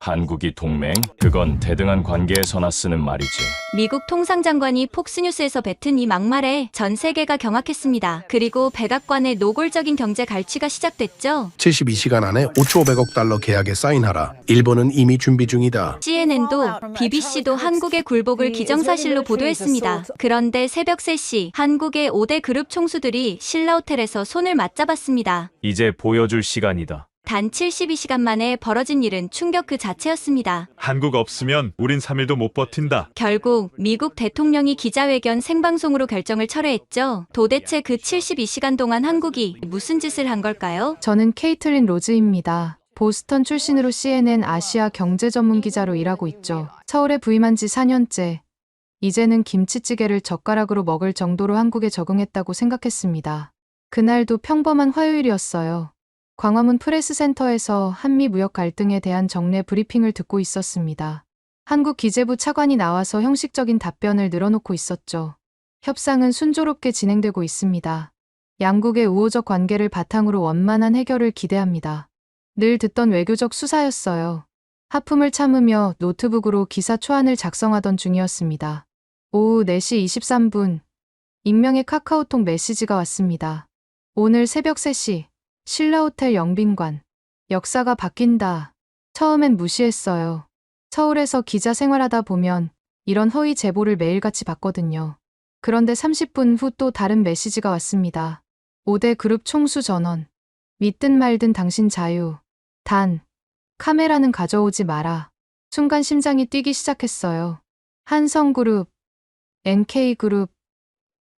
한국이 동맹? 그건 대등한 관계에서나 쓰는 말이지. 미국 통상장관이 폭스뉴스에서 뱉은 이 막말에 전 세계가 경악했습니다. 그리고 백악관의 노골적인 경제 갈취가 시작됐죠. 72시간 안에 5,500억 달러 계약에 사인하라. 일본은 이미 준비 중이다. CNN도 BBC도 한국의 굴복을 기정사실로 보도했습니다. 그런데 새벽 3시 한국의 5대 그룹 총수들이 신라호텔에서 손을 맞잡았습니다. 이제 보여줄 시간이다. 단 72시간 만에 벌어진 일은 충격 그 자체였습니다. 한국 없으면 우린 3일도 못 버틴다. 결국 미국 대통령이 기자회견 생방송으로 결정을 철회했죠. 도대체 그 72시간 동안 한국이 무슨 짓을 한 걸까요? 저는 케이틀린 로즈입니다. 보스턴 출신으로 CNN 아시아 경제 전문 기자로 일하고 있죠. 서울에 부임한 지 4년째. 이제는 김치찌개를 젓가락으로 먹을 정도로 한국에 적응했다고 생각했습니다. 그날도 평범한 화요일이었어요. 광화문 프레스센터에서 한미 무역 갈등에 대한 정례 브리핑을 듣고 있었습니다. 한국 기재부 차관이 나와서 형식적인 답변을 늘어놓고 있었죠. 협상은 순조롭게 진행되고 있습니다. 양국의 우호적 관계를 바탕으로 원만한 해결을 기대합니다. 늘 듣던 외교적 수사였어요. 하품을 참으며 노트북으로 기사 초안을 작성하던 중이었습니다. 오후 4시 23분, 익명의 카카오톡 메시지가 왔습니다. 오늘 새벽 3시, 신라호텔 영빈관. 역사가 바뀐다. 처음엔 무시했어요. 서울에서 기자 생활하다 보면 이런 허위 제보를 매일같이 받거든요. 그런데 30분 후 또 다른 메시지가 왔습니다. 5대 그룹 총수 전원. 믿든 말든 당신 자유. 단, 카메라는 가져오지 마라. 순간 심장이 뛰기 시작했어요. 한성그룹, NK그룹,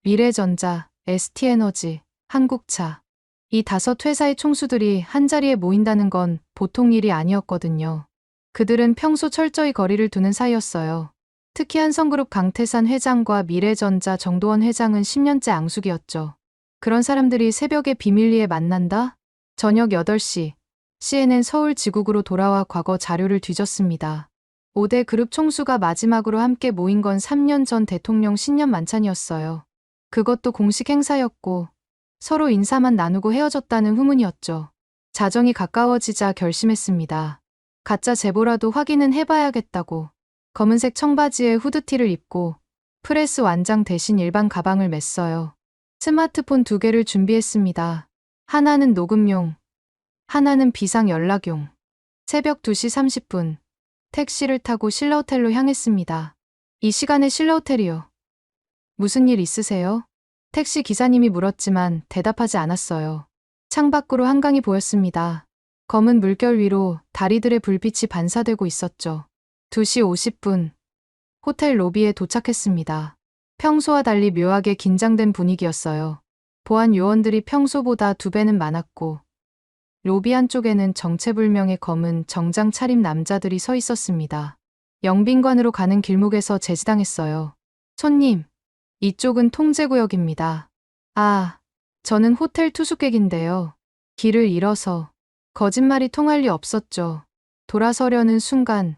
미래전자, ST에너지, 한국차. 이 5회사의 총수들이 한자리에 모인다는 건 보통 일이 아니었거든요. 그들은 평소 철저히 거리를 두는 사이였어요. 특히 한성그룹 강태산 회장과 미래전자 정도원 회장은 10년째 앙숙이었죠. 그런 사람들이 새벽에 비밀리에 만난다? 저녁 8시, CNN 서울 지국으로 돌아와 과거 자료를 뒤졌습니다. 5대 그룹 총수가 마지막으로 함께 모인 건 3년 전 대통령 신년 만찬이었어요. 그것도 공식 행사였고 서로 인사만 나누고 헤어졌다는 후문이었죠. 자정이 가까워지자 결심했습니다. 가짜 제보라도 확인은 해봐야겠다고. 검은색 청바지에 후드티를 입고 프레스 완장 대신 일반 가방을 맸어요. 스마트폰 2개를 준비했습니다. 하나는 녹음용, 하나는 비상 연락용. 새벽 2시 30분, 택시를 타고 신라호텔로 향했습니다. 이 시간에 신라호텔이요. 무슨 일 있으세요? 택시 기사님이 물었지만 대답하지 않았어요. 창밖으로 한강이 보였습니다. 검은 물결 위로 다리들의 불빛이 반사되고 있었죠. 2시 50분, 호텔 로비에 도착했습니다. 평소와 달리 묘하게 긴장된 분위기였어요. 보안 요원들이 평소보다 2배는 많았고 로비 한쪽에는 정체불명의 검은 정장 차림 남자들이 서 있었습니다. 영빈관으로 가는 길목에서 제지당했어요. 손님, 이쪽은 통제구역입니다. 아, 저는 호텔 투숙객인데요. 길을 잃어서. 거짓말이 통할 리 없었죠. 돌아서려는 순간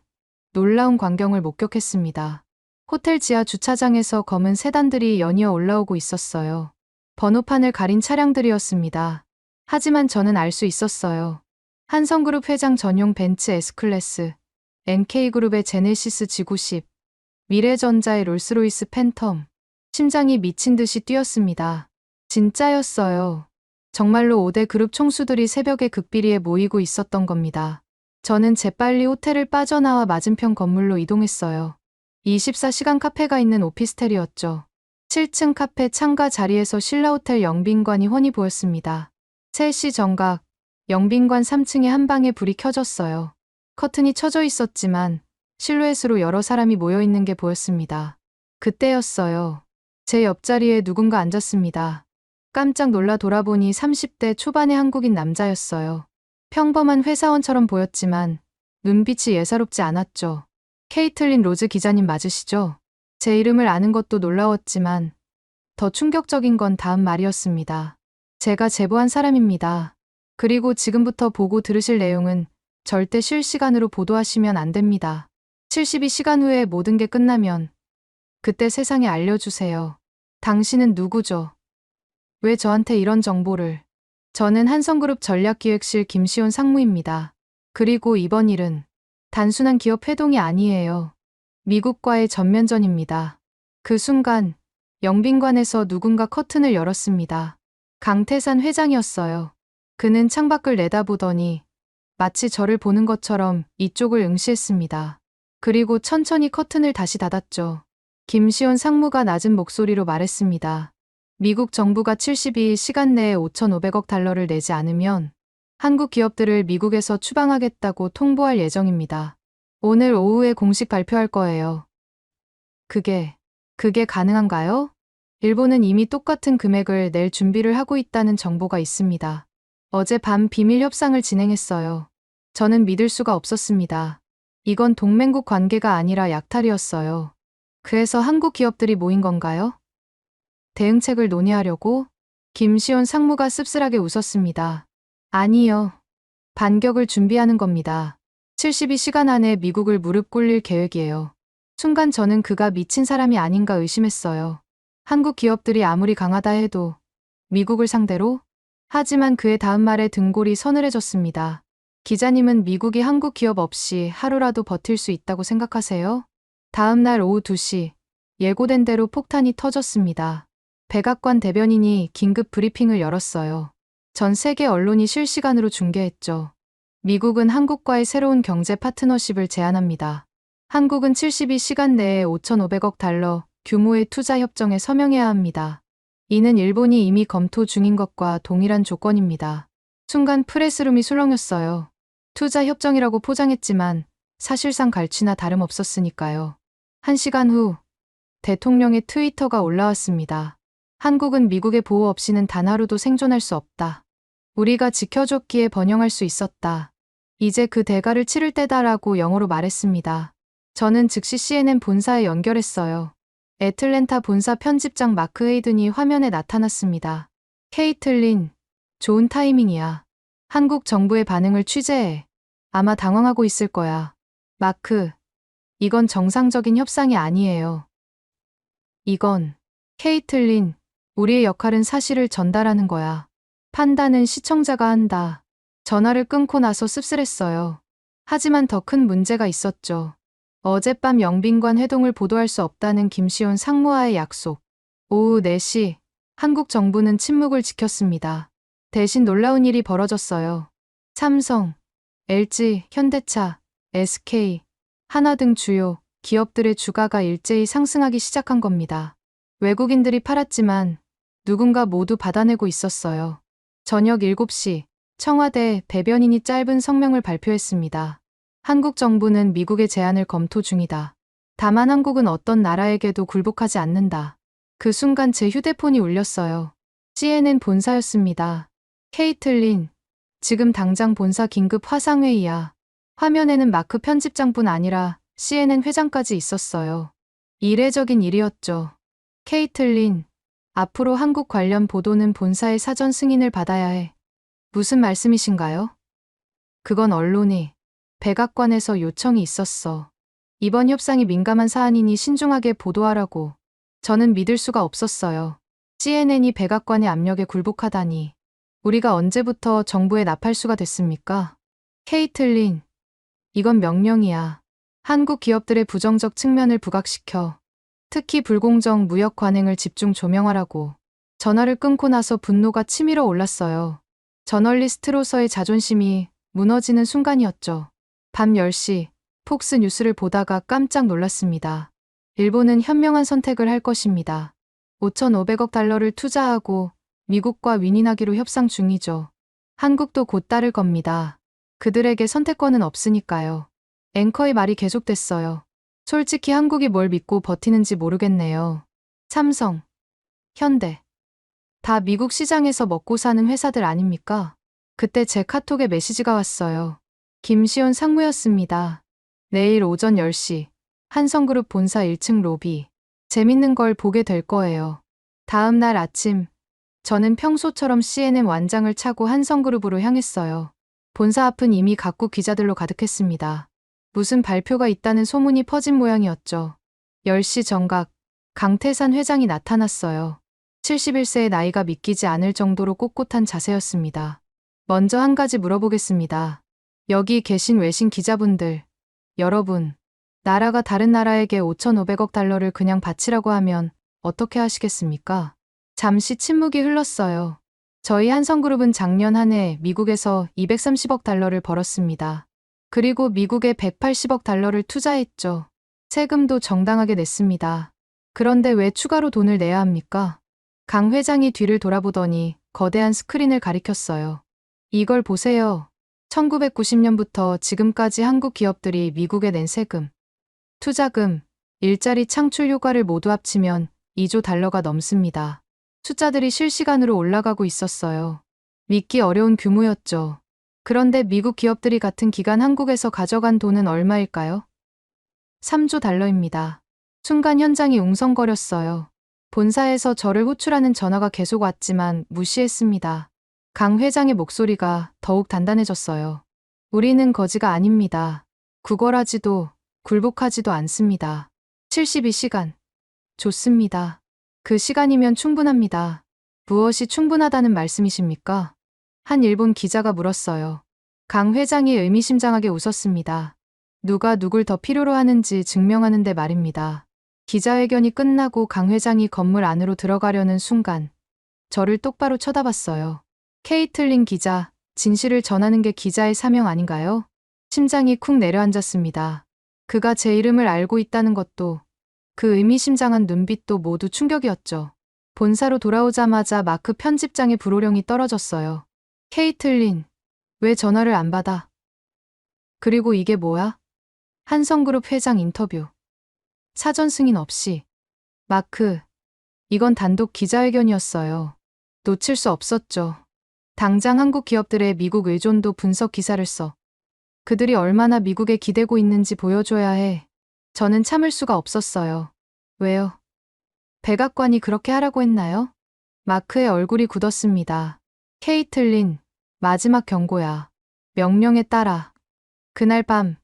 놀라운 광경을 목격했습니다. 호텔 지하 주차장에서 검은 세단들이 연이어 올라오고 있었어요. 번호판을 가린 차량들이었습니다. 하지만 저는 알 수 있었어요. 한성그룹 회장 전용 벤츠 S클래스, NK그룹의 제네시스 G90, 미래전자의 롤스로이스 팬텀. 심장이 미친 듯이 뛰었습니다. 진짜였어요. 정말로 5대 그룹 총수들이 새벽에 극비리에 모이고 있었던 겁니다. 저는 재빨리 호텔을 빠져나와 맞은편 건물로 이동했어요. 24시간 카페가 있는 오피스텔이었죠. 7층 카페 창가 자리에서 신라호텔 영빈관이 훤히 보였습니다. 3시 정각, 영빈관 3층에 한 방에 불이 켜졌어요. 커튼이 쳐져 있었지만 실루엣으로 여러 사람이 모여 있는 게 보였습니다. 그때였어요. 제 옆자리에 누군가 앉았습니다. 깜짝 놀라 돌아보니 30대 초반의 한국인 남자였어요. 평범한 회사원처럼 보였지만 눈빛이 예사롭지 않았죠. 케이틀린 로즈 기자님 맞으시죠? 제 이름을 아는 것도 놀라웠지만 더 충격적인 건 다음 말이었습니다. 제가 제보한 사람입니다. 그리고 지금부터 보고 들으실 내용은 절대 실시간으로 보도하시면 안 됩니다. 72시간 후에 모든 게 끝나면 그때 세상에 알려주세요. 당신은 누구죠? 왜 저한테 이런 정보를? 저는 한성그룹 전략기획실 김시온 상무입니다. 그리고 이번 일은 단순한 기업 회동이 아니에요. 미국과의 전면전입니다. 그 순간 영빈관에서 누군가 커튼을 열었습니다. 강태산 회장이었어요. 그는 창밖을 내다보더니 마치 저를 보는 것처럼 이쪽을 응시했습니다. 그리고 천천히 커튼을 다시 닫았죠. 김시온 상무가 낮은 목소리로 말했습니다. 미국 정부가 72일 시간 내에 5,500억 달러를 내지 않으면 한국 기업들을 미국에서 추방하겠다고 통보할 예정입니다. 오늘 오후에 공식 발표할 거예요. 그게 가능한가요? 일본은 이미 똑같은 금액을 낼 준비를 하고 있다는 정보가 있습니다. 어젯밤 비밀 협상을 진행했어요. 저는 믿을 수가 없었습니다. 이건 동맹국 관계가 아니라 약탈이었어요. 그래서 한국 기업들이 모인 건가요? 대응책을 논의하려고? 김시온 상무가 씁쓸하게 웃었습니다. 아니요. 반격을 준비하는 겁니다. 72시간 안에 미국을 무릎 꿇릴 계획이에요. 순간 저는 그가 미친 사람이 아닌가 의심했어요. 한국 기업들이 아무리 강하다 해도 미국을 상대로? 하지만 그의 다음 말에 등골이 서늘해졌습니다. 기자님은 미국이 한국 기업 없이 하루라도 버틸 수 있다고 생각하세요? 다음 날 오후 2시, 예고된 대로 폭탄이 터졌습니다. 백악관 대변인이 긴급 브리핑을 열었어요. 전 세계 언론이 실시간으로 중계했죠. 미국은 한국과의 새로운 경제 파트너십을 제안합니다. 한국은 72시간 내에 5,500억 달러 규모의 투자 협정에 서명해야 합니다. 이는 일본이 이미 검토 중인 것과 동일한 조건입니다. 순간 프레스룸이 술렁였어요. 투자 협정이라고 포장했지만 사실상 갈취나 다름없었으니까요. 1시간 후 대통령의 트위터가 올라왔습니다. 한국은 미국의 보호 없이는 단 하루도 생존할 수 없다. 우리가 지켜줬기에 번영할 수 있었다. 이제 그 대가를 치를 때다라고 영어로 말했습니다. 저는 즉시 CNN 본사에 연결했어요. 애틀랜타 본사 편집장 마크 헤이든이 화면에 나타났습니다. 케이틀린, 좋은 타이밍이야. 한국 정부의 반응을 취재해. 아마 당황하고 있을 거야. 마크, 이건 정상적인 협상이 아니에요. 이건, 케이틀린, 우리의 역할은 사실을 전달하는 거야. 판단은 시청자가 한다. 전화를 끊고 나서 씁쓸했어요. 하지만 더 큰 문제가 있었죠. 어젯밤 영빈관 회동을 보도할 수 없다는 김시온 상무와의 약속. 오후 4시, 한국 정부는 침묵을 지켰습니다. 대신 놀라운 일이 벌어졌어요. 삼성, LG, 현대차, SK, 한화 등 주요 기업들의 주가가 일제히 상승하기 시작한 겁니다. 외국인들이 팔았지만 누군가 모두 받아내고 있었어요. 저녁 7시, 청와대 대변인이 짧은 성명을 발표했습니다. 한국 정부는 미국의 제안을 검토 중이다. 다만 한국은 어떤 나라에게도 굴복하지 않는다. 그 순간 제 휴대폰이 울렸어요. CNN 본사였습니다. 케이틀린, 지금 당장 본사 긴급 화상회의야. 화면에는 마크 편집장뿐 아니라 CNN 회장까지 있었어요. 이례적인 일이었죠. 케이틀린, 앞으로 한국 관련 보도는 본사의 사전 승인을 받아야 해. 무슨 말씀이신가요? 그건 언론이, 백악관에서 요청이 있었어. 이번 협상이 민감한 사안이니 신중하게 보도하라고. 저는 믿을 수가 없었어요. CNN이 백악관의 압력에 굴복하다니. 우리가 언제부터 정부의 나팔수가 됐습니까? 케이틀린, 이건 명령이야. 한국 기업들의 부정적 측면을 부각시켜. 특히 불공정 무역 관행을 집중 조명하라고. 전화를 끊고 나서 분노가 치밀어 올랐어요. 저널리스트로서의 자존심이 무너지는 순간이었죠. 밤 10시, 폭스 뉴스를 보다가 깜짝 놀랐습니다. 일본은 현명한 선택을 할 것입니다. 5,500억 달러를 투자하고 미국과 윈윈하기로 협상 중이죠. 한국도 곧 따를 겁니다. 그들에게 선택권은 없으니까요. 앵커의 말이 계속됐어요. 솔직히 한국이 뭘 믿고 버티는지 모르겠네요. 삼성, 현대, 다 미국 시장에서 먹고 사는 회사들 아닙니까? 그때 제 카톡에 메시지가 왔어요. 김시온 상무였습니다. 내일 오전 10시, 한성그룹 본사 1층 로비. 재밌는 걸 보게 될 거예요. 다음 날 아침, 저는 평소처럼 CNN 완장을 차고 한성그룹으로 향했어요. 본사 앞은 이미 각국 기자들로 가득했습니다. 무슨 발표가 있다는 소문이 퍼진 모양이었죠. 10시 정각, 강태산 회장이 나타났어요. 71세의 나이가 믿기지 않을 정도로 꼿꼿한 자세였습니다. 먼저 한 가지 물어보겠습니다. 여기 계신 외신 기자분들, 여러분, 나라가 다른 나라에게 5,500억 달러를 그냥 바치라고 하면 어떻게 하시겠습니까? 잠시 침묵이 흘렀어요. 저희 한성그룹은 작년 한 해 미국에서 230억 달러를 벌었습니다. 그리고 미국에 180억 달러를 투자했죠. 세금도 정당하게 냈습니다. 그런데 왜 추가로 돈을 내야 합니까? 강 회장이 뒤를 돌아보더니 거대한 스크린을 가리켰어요. 이걸 보세요. 1990년부터 지금까지 한국 기업들이 미국에 낸 세금, 투자금, 일자리 창출 효과를 모두 합치면 2조 달러가 넘습니다. 숫자들이 실시간으로 올라가고 있었어요. 믿기 어려운 규모였죠. 그런데 미국 기업들이 같은 기간 한국에서 가져간 돈은 얼마일까요? 3조 달러입니다. 순간 현장이 웅성거렸어요. 본사에서 저를 호출하는 전화가 계속 왔지만 무시했습니다. 강 회장의 목소리가 더욱 단단해졌어요. 우리는 거지가 아닙니다. 구걸하지도 굴복하지도 않습니다. 72시간. 좋습니다. 그 시간이면 충분합니다. 무엇이 충분하다는 말씀이십니까? 한 일본 기자가 물었어요. 강 회장이 의미심장하게 웃었습니다. 누가 누굴 더 필요로 하는지 증명하는데 말입니다. 기자회견이 끝나고 강 회장이 건물 안으로 들어가려는 순간 저를 똑바로 쳐다봤어요. 케이틀린 기자, 진실을 전하는 게 기자의 사명 아닌가요? 심장이 쿵 내려앉았습니다. 그가 제 이름을 알고 있다는 것도, 그 의미심장한 눈빛도 모두 충격이었죠. 본사로 돌아오자마자 마크 편집장의 불호령이 떨어졌어요. 케이틀린, 왜 전화를 안 받아? 그리고 이게 뭐야? 한성그룹 회장 인터뷰. 사전 승인 없이. 마크, 이건 단독 기자회견이었어요. 놓칠 수 없었죠. 당장 한국 기업들의 미국 의존도 분석 기사를 써. 그들이 얼마나 미국에 기대고 있는지 보여줘야 해. 저는 참을 수가 없었어요. 왜요? 백악관이 그렇게 하라고 했나요? 마크의 얼굴이 굳었습니다. 케이틀린, 마지막 경고야. 명령에 따라. 그날 밤,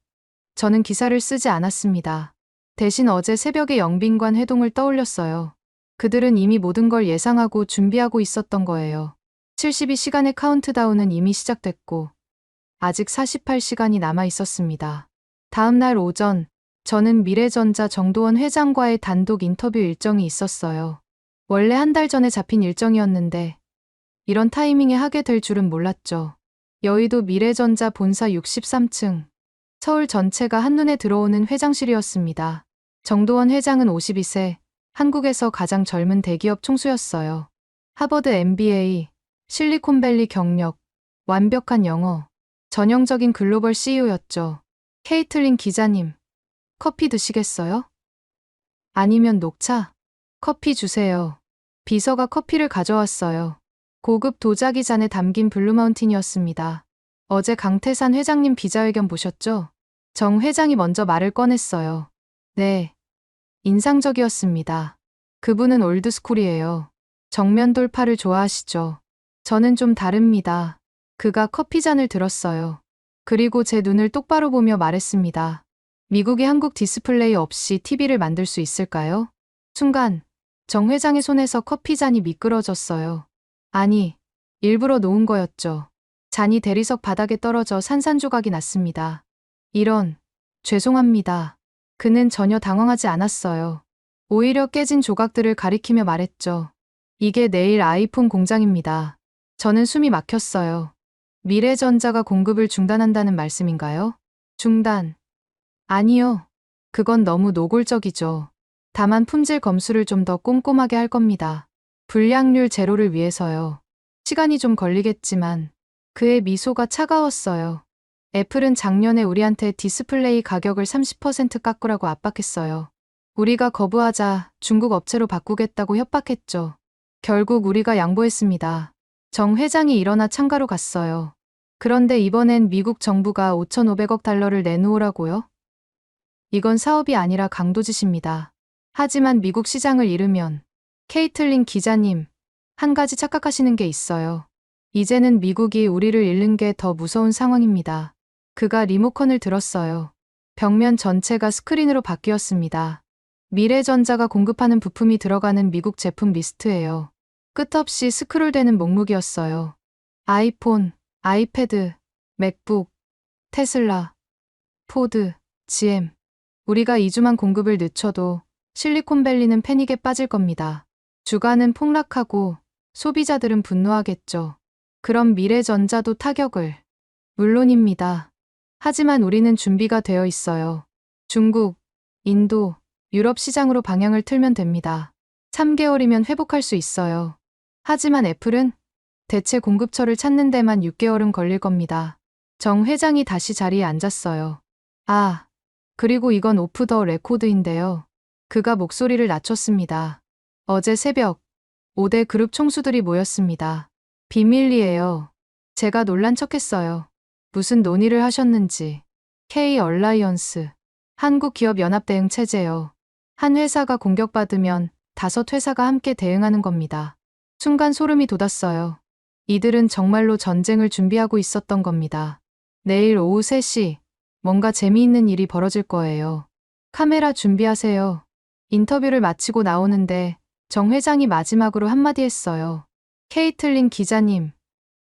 저는 기사를 쓰지 않았습니다. 대신 어제 새벽에 영빈관 회동을 떠올렸어요. 그들은 이미 모든 걸 예상하고 준비하고 있었던 거예요. 72시간의 카운트다운은 이미 시작됐고, 아직 48시간이 남아 있었습니다. 다음 날 오전, 저는 미래전자 정도원 회장과의 단독 인터뷰 일정이 있었어요. 원래 한 달 전에 잡힌 일정이었는데, 이런 타이밍에 하게 될 줄은 몰랐죠. 여의도 미래전자 본사 63층. 서울 전체가 한눈에 들어오는 회장실이었습니다. 정도원 회장은 52세, 한국에서 가장 젊은 대기업 총수였어요. 하버드 MBA, 실리콘밸리 경력, 완벽한 영어, 전형적인 글로벌 CEO였죠. 케이틀린 기자님, 커피 드시겠어요? 아니면 녹차? 커피 주세요. 비서가 커피를 가져왔어요. 고급 도자기 잔에 담긴 블루마운틴이었습니다. 어제 강태산 회장님 기자회견 보셨죠? 정 회장이 먼저 말을 꺼냈어요. 네. 인상적이었습니다. 그분은 올드스쿨이에요. 정면 돌파를 좋아하시죠. 저는 좀 다릅니다. 그가 커피잔을 들었어요. 그리고 제 눈을 똑바로 보며 말했습니다. 미국이 한국 디스플레이 없이 TV를 만들 수 있을까요? 순간, 정 회장의 손에서 커피잔이 미끄러졌어요. 아니, 일부러 놓은 거였죠. 잔이 대리석 바닥에 떨어져 산산조각이 났습니다. 이런, 죄송합니다. 그는 전혀 당황하지 않았어요. 오히려 깨진 조각들을 가리키며 말했죠. 이게 내일 아이폰 공장입니다. 저는 숨이 막혔어요. 미래전자가 공급을 중단한다는 말씀인가요? 중단. 아니요. 그건 너무 노골적이죠. 다만 품질 검수를 좀 더 꼼꼼하게 할 겁니다. 불량률 제로를 위해서요. 시간이 좀 걸리겠지만 그의 미소가 차가웠어요. 애플은 작년에 우리한테 디스플레이 가격을 30% 깎으라고 압박했어요. 우리가 거부하자 중국 업체로 바꾸겠다고 협박했죠. 결국 우리가 양보했습니다. 정 회장이 일어나 창가로 갔어요. 그런데 이번엔 미국 정부가 5,500억 달러를 내놓으라고요? 이건 사업이 아니라 강도짓입니다. 하지만 미국 시장을 잃으면 케이틀린 기자님, 한 가지 착각하시는 게 있어요. 이제는 미국이 우리를 잃는 게 더 무서운 상황입니다. 그가 리모컨을 들었어요. 벽면 전체가 스크린으로 바뀌었습니다. 미래전자가 공급하는 부품이 들어가는 미국 제품 리스트예요. 끝없이 스크롤되는 목록이었어요. 아이폰, 아이패드, 맥북, 테슬라, 포드, GM. 우리가 2주만 공급을 늦춰도 실리콘밸리는 패닉에 빠질 겁니다. 주가는 폭락하고 소비자들은 분노하겠죠. 그럼 미래전자도 타격을. 물론입니다. 하지만 우리는 준비가 되어 있어요. 중국, 인도, 유럽 시장으로 방향을 틀면 됩니다. 3개월이면 회복할 수 있어요. 하지만 애플은 대체 공급처를 찾는 데만 6개월은 걸릴 겁니다. 정 회장이 다시 자리에 앉았어요. 아, 그리고 이건 오프 더 레코드인데요. 그가 목소리를 낮췄습니다. 어제 새벽 5대 그룹 총수들이 모였습니다. 비밀이에요. 제가 놀란 척했어요. 무슨 논의를 하셨는지. K 얼라이언스. 한국기업연합 대응 체제요. 한 회사가 공격받으면 5회사가 함께 대응하는 겁니다. 순간 소름이 돋았어요. 이들은 정말로 전쟁을 준비하고 있었던 겁니다. 내일 오후 3시 뭔가 재미있는 일이 벌어질 거예요. 카메라 준비하세요. 인터뷰를 마치고 나오는데 정 회장이 마지막으로 한마디 했어요. 케이틀린 기자님,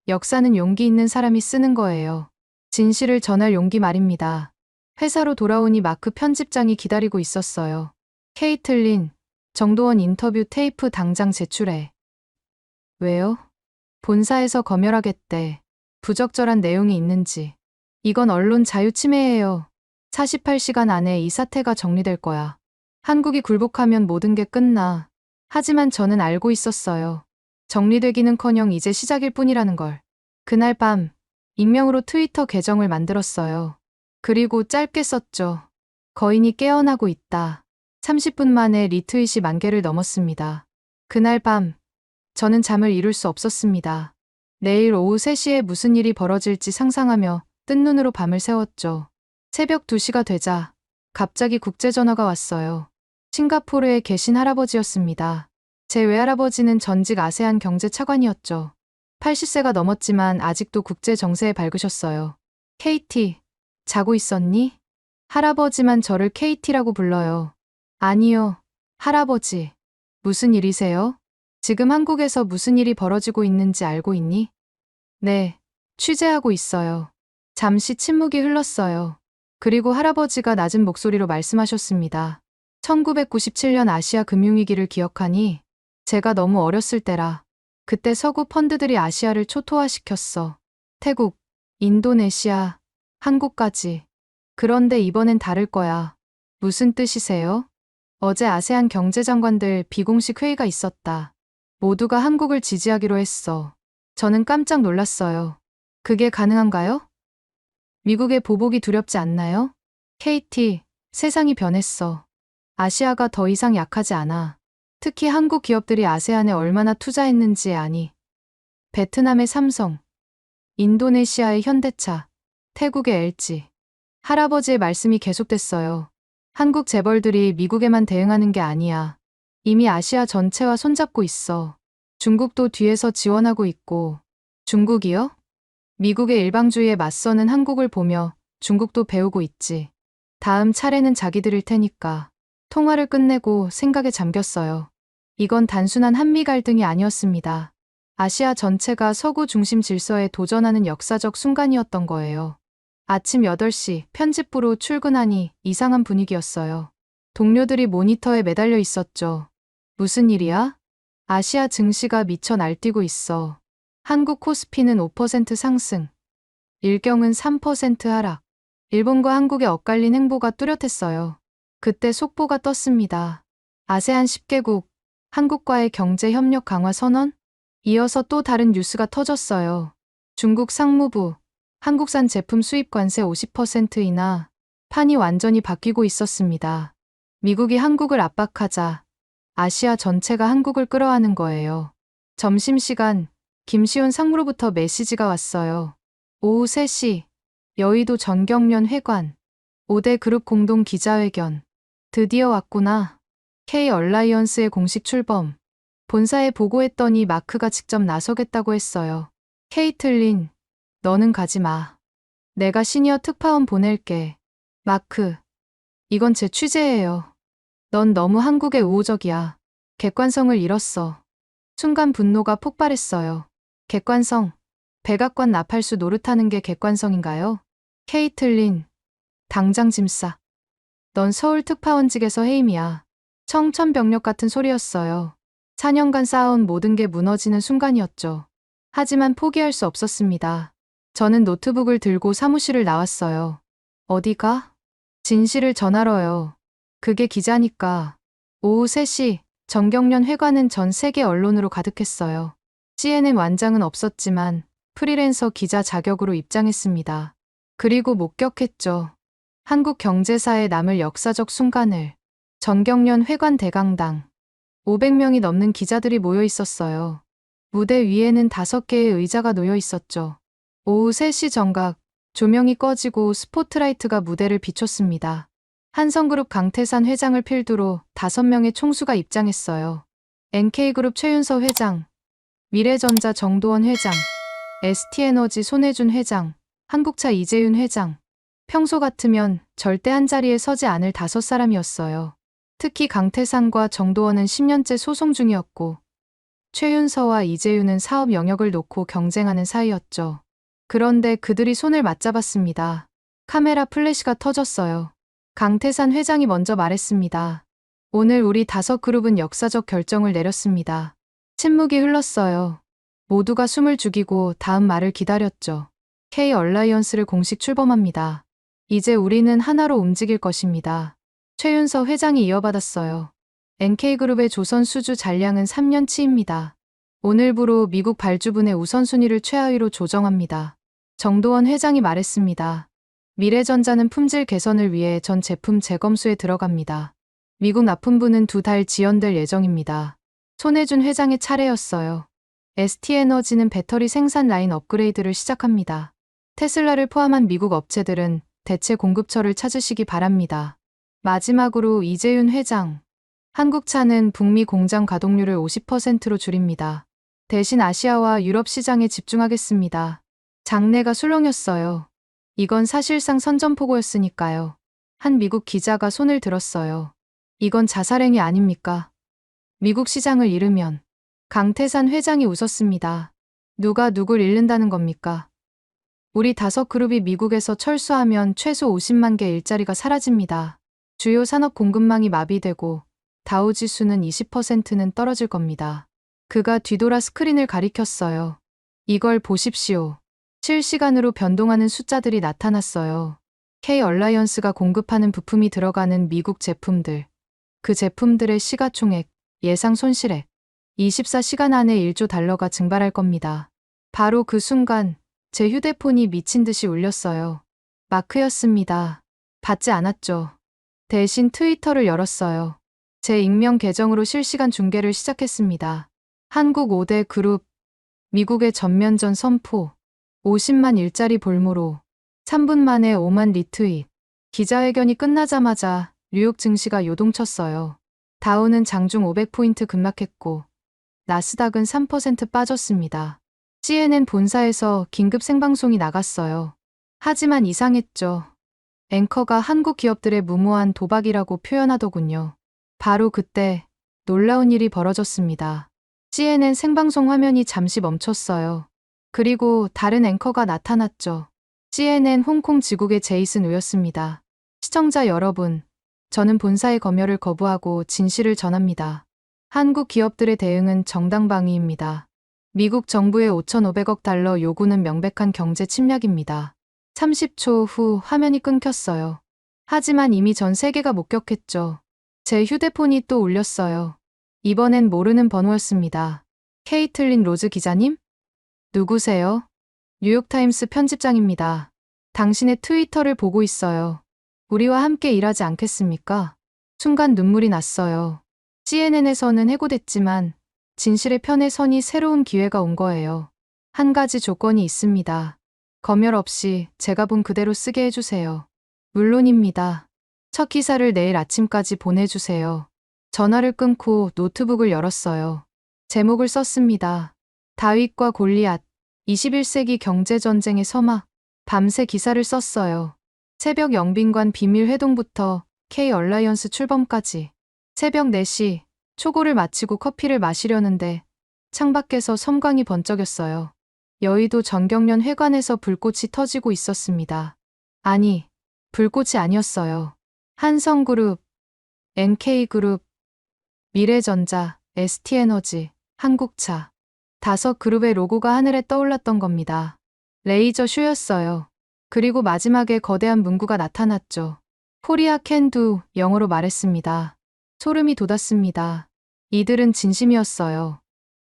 역사는 용기 있는 사람이 쓰는 거예요. 진실을 전할 용기 말입니다. 회사로 돌아오니 마크 편집장이 기다리고 있었어요. 케이틀린, 정도원 인터뷰 테이프 당장 제출해. 왜요? 본사에서 검열하겠대. 부적절한 내용이 있는지. 이건 언론 자유 침해예요. 48시간 안에 이 사태가 정리될 거야. 한국이 굴복하면 모든 게 끝나. 하지만 저는 알고 있었어요. 정리되기는커녕 이제 시작일 뿐이라는 걸. 그날 밤 익명으로 트위터 계정을 만들었어요. 그리고 짧게 썼죠. 거인이 깨어나고 있다. 30분 만에 리트윗이 10,000개를 넘었습니다. 그날 밤 저는 잠을 이룰 수 없었습니다. 내일 오후 3시에 무슨 일이 벌어질지 상상하며 뜬 눈으로 밤을 새웠죠. 새벽 2시가 되자 갑자기 국제전화가 왔어요. 싱가포르에 계신 할아버지였습니다. 제 외할아버지는 전직 아세안 경제차관이었죠. 80세가 넘었지만 아직도 국제 정세에 밝으셨어요. KT, 자고 있었니? 할아버지만 저를 KT라고 불러요. 아니요, 할아버지. 무슨 일이세요? 지금 한국에서 무슨 일이 벌어지고 있는지 알고 있니? 네, 취재하고 있어요. 잠시 침묵이 흘렀어요. 그리고 할아버지가 낮은 목소리로 말씀하셨습니다. 1997년 아시아 금융위기를 기억하니? 제가 너무 어렸을 때라. 그때 서구 펀드들이 아시아를 초토화시켰어. 태국, 인도네시아, 한국까지. 그런데 이번엔 다를 거야. 무슨 뜻이세요? 어제 아세안 경제장관들 비공식 회의가 있었다. 모두가 한국을 지지하기로 했어. 저는 깜짝 놀랐어요. 그게 가능한가요? 미국의 보복이 두렵지 않나요? KT, 세상이 변했어. 아시아가 더 이상 약하지 않아. 특히 한국 기업들이 아세안에 얼마나 투자했는지 아니. 베트남의 삼성, 인도네시아의 현대차, 태국의 LG. 할아버지의 말씀이 계속됐어요. 한국 재벌들이 미국에만 대응하는 게 아니야. 이미 아시아 전체와 손잡고 있어. 중국도 뒤에서 지원하고 있고. 중국이요? 미국의 일방주의에 맞서는 한국을 보며 중국도 배우고 있지. 다음 차례는 자기들일 테니까. 통화를 끝내고 생각에 잠겼어요. 이건 단순한 한미 갈등이 아니었습니다. 아시아 전체가 서구 중심 질서에 도전하는 역사적 순간이었던 거예요. 아침 8시 편집부로 출근하니 이상한 분위기였어요. 동료들이 모니터에 매달려 있었죠. 무슨 일이야? 아시아 증시가 미쳐 날뛰고 있어. 한국 코스피는 5% 상승. 일경은 3% 하락. 일본과 한국의 엇갈린 행보가 뚜렷했어요. 그때 속보가 떴습니다. 아세안 10개국, 한국과의 경제 협력 강화 선언? 이어서 또 다른 뉴스가 터졌어요. 중국 상무부, 한국산 제품 수입 관세 50%이나 판이 완전히 바뀌고 있었습니다. 미국이 한국을 압박하자 아시아 전체가 한국을 끌어안은 거예요. 점심시간, 김시훈 상무로부터 메시지가 왔어요. 오후 3시, 여의도 전경련 회관, 5대 그룹 공동 기자회견. 드디어 왔구나. K 얼라이언스의 공식 출범. 본사에 보고했더니 마크가 직접 나서겠다고 했어요. 케이틀린, 너는 가지 마. 내가 시니어 특파원 보낼게. 마크, 이건 제 취재예요. 넌 너무 한국에 우호적이야. 객관성을 잃었어. 순간 분노가 폭발했어요. 객관성, 백악관 나팔수 노릇하는 게 객관성인가요? 케이틀린, 당장 짐 싸. 넌 서울 특파원직에서 해임이야. 청천벽력 같은 소리였어요. 4년간 쌓아온 모든 게 무너지는 순간이었죠. 하지만 포기할 수 없었습니다. 저는 노트북을 들고 사무실을 나왔어요. 어디가? 진실을 전하러요. 그게 기자니까. 오후 3시 정경련 회관은 전 세계 언론으로 가득했어요. CNN 완장은 없었지만 프리랜서 기자 자격으로 입장했습니다. 그리고 목격했죠. 한국 경제사에 남을 역사적 순간을. 정경련 회관 대강당. 500명이 넘는 기자들이 모여 있었어요. 무대 위에는 5개의 의자가 놓여 있었죠. 오후 3시 정각, 조명이 꺼지고 스포트라이트가 무대를 비췄습니다. 한성그룹 강태산 회장을 필두로 5명의 총수가 입장했어요. NK그룹 최윤서 회장, 미래전자 정도원 회장, ST에너지 손혜준 회장, 한국차 이재윤 회장. 평소 같으면 절대 한자리에 서지 않을 5사람이었어요. 특히 강태산과 정도원은 10년째 소송 중이었고 최윤서와 이재윤은 사업 영역을 놓고 경쟁하는 사이였죠. 그런데 그들이 손을 맞잡았습니다. 카메라 플래시가 터졌어요. 강태산 회장이 먼저 말했습니다. 오늘 우리 5그룹은 역사적 결정을 내렸습니다. 침묵이 흘렀어요. 모두가 숨을 죽이고 다음 말을 기다렸죠. K-얼라이언스를 공식 출범합니다. 이제 우리는 하나로 움직일 것입니다. 최윤서 회장이 이어받았어요. NK그룹의 조선 수주 잔량은 3년치입니다. 오늘부로 미국 발주분의 우선순위를 최하위로 조정합니다. 정도원 회장이 말했습니다. 미래전자는 품질 개선을 위해 전 제품 재검수에 들어갑니다. 미국 납품부는 2달 지연될 예정입니다. 손혜준 회장의 차례였어요. ST에너지는 배터리 생산 라인 업그레이드를 시작합니다. 테슬라를 포함한 미국 업체들은 대체 공급처를 찾으시기 바랍니다. 마지막으로 이재윤 회장. 한국차는 북미 공장 가동률을 50%로 줄입니다. 대신 아시아와 유럽 시장에 집중하겠습니다. 장내가 술렁였어요. 이건 사실상 선전포고였으니까요. 한 미국 기자가 손을 들었어요. 이건 자살행위 아닙니까? 미국 시장을 잃으면. 강태산 회장이 웃었습니다. 누가 누굴 잃는다는 겁니까? 우리 5그룹이 미국에서 철수하면 최소 50만 개 일자리가 사라집니다. 주요 산업 공급망이 마비되고 다우지수는 20%는 떨어질 겁니다. 그가 뒤돌아 스크린을 가리켰어요. 이걸 보십시오. 실시간으로 변동하는 숫자들이 나타났어요. K-얼라이언스가 공급하는 부품이 들어가는 미국 제품들. 그 제품들의 시가총액, 예상 손실액. 24시간 안에 1조 달러가 증발할 겁니다. 바로 그 순간 제 휴대폰이 미친 듯이 울렸어요. 마크였습니다. 받지 않았죠. 대신 트위터를 열었어요. 제 익명 계정으로 실시간 중계를 시작했습니다. 한국 5대 그룹, 미국의 전면전 선포, 50만 일자리 볼모로, 3분 만에 5만 리트윗. 기자회견이 끝나자마자 뉴욕 증시가 요동쳤어요. 다우는 장중 500포인트 급락했고 나스닥은 3% 빠졌습니다. CNN 본사에서 긴급 생방송이 나갔어요. 하지만 이상했죠. 앵커가 한국 기업들의 무모한 도박이라고 표현하더군요. 바로 그때 놀라운 일이 벌어졌습니다. CNN 생방송 화면이 잠시 멈췄어요. 그리고 다른 앵커가 나타났죠. CNN 홍콩 지국의 제이슨 우였습니다. 시청자 여러분, 저는 본사의 검열을 거부하고 진실을 전합니다. 한국 기업들의 대응은 정당방위입니다. 미국 정부의 5,500억 달러 요구는 명백한 경제 침략입니다. 30초 후 화면이 끊겼어요. 하지만 이미 전 세계가 목격했죠. 제 휴대폰이 또 울렸어요. 이번엔 모르는 번호였습니다. 케이틀린 로즈 기자님? 누구세요? 뉴욕타임스 편집장입니다. 당신의 트위터를 보고 있어요. 우리와 함께 일하지 않겠습니까? 순간 눈물이 났어요. CNN에서는 해고됐지만 진실의 편에 서니 새로운 기회가 온 거예요. 한 가지 조건이 있습니다. 검열 없이 제가 본 그대로 쓰게 해주세요. 물론입니다. 첫 기사를 내일 아침까지 보내주세요. 전화를 끊고 노트북을 열었어요. 제목을 썼습니다. 다윗과 골리앗, 21세기 경제전쟁의 서막. 밤새 기사를 썼어요. 새벽 영빈관 비밀 회동부터 K-얼라이언스 출범까지. 새벽 4시, 초고를 마치고 커피를 마시려는데 창밖에서 섬광이 번쩍였어요. 여의도 정경련 회관에서 불꽃이 터지고 있었습니다. 아니, 불꽃이 아니었어요. 한성그룹, NK그룹, 미래전자, ST에너지, 한국차. 5그룹의 로고가 하늘에 떠올랐던 겁니다. 레이저 쇼였어요. 그리고 마지막에 거대한 문구가 나타났죠. 코리아 캔두, 영어로 말했습니다. 소름이 돋았습니다. 이들은 진심이었어요.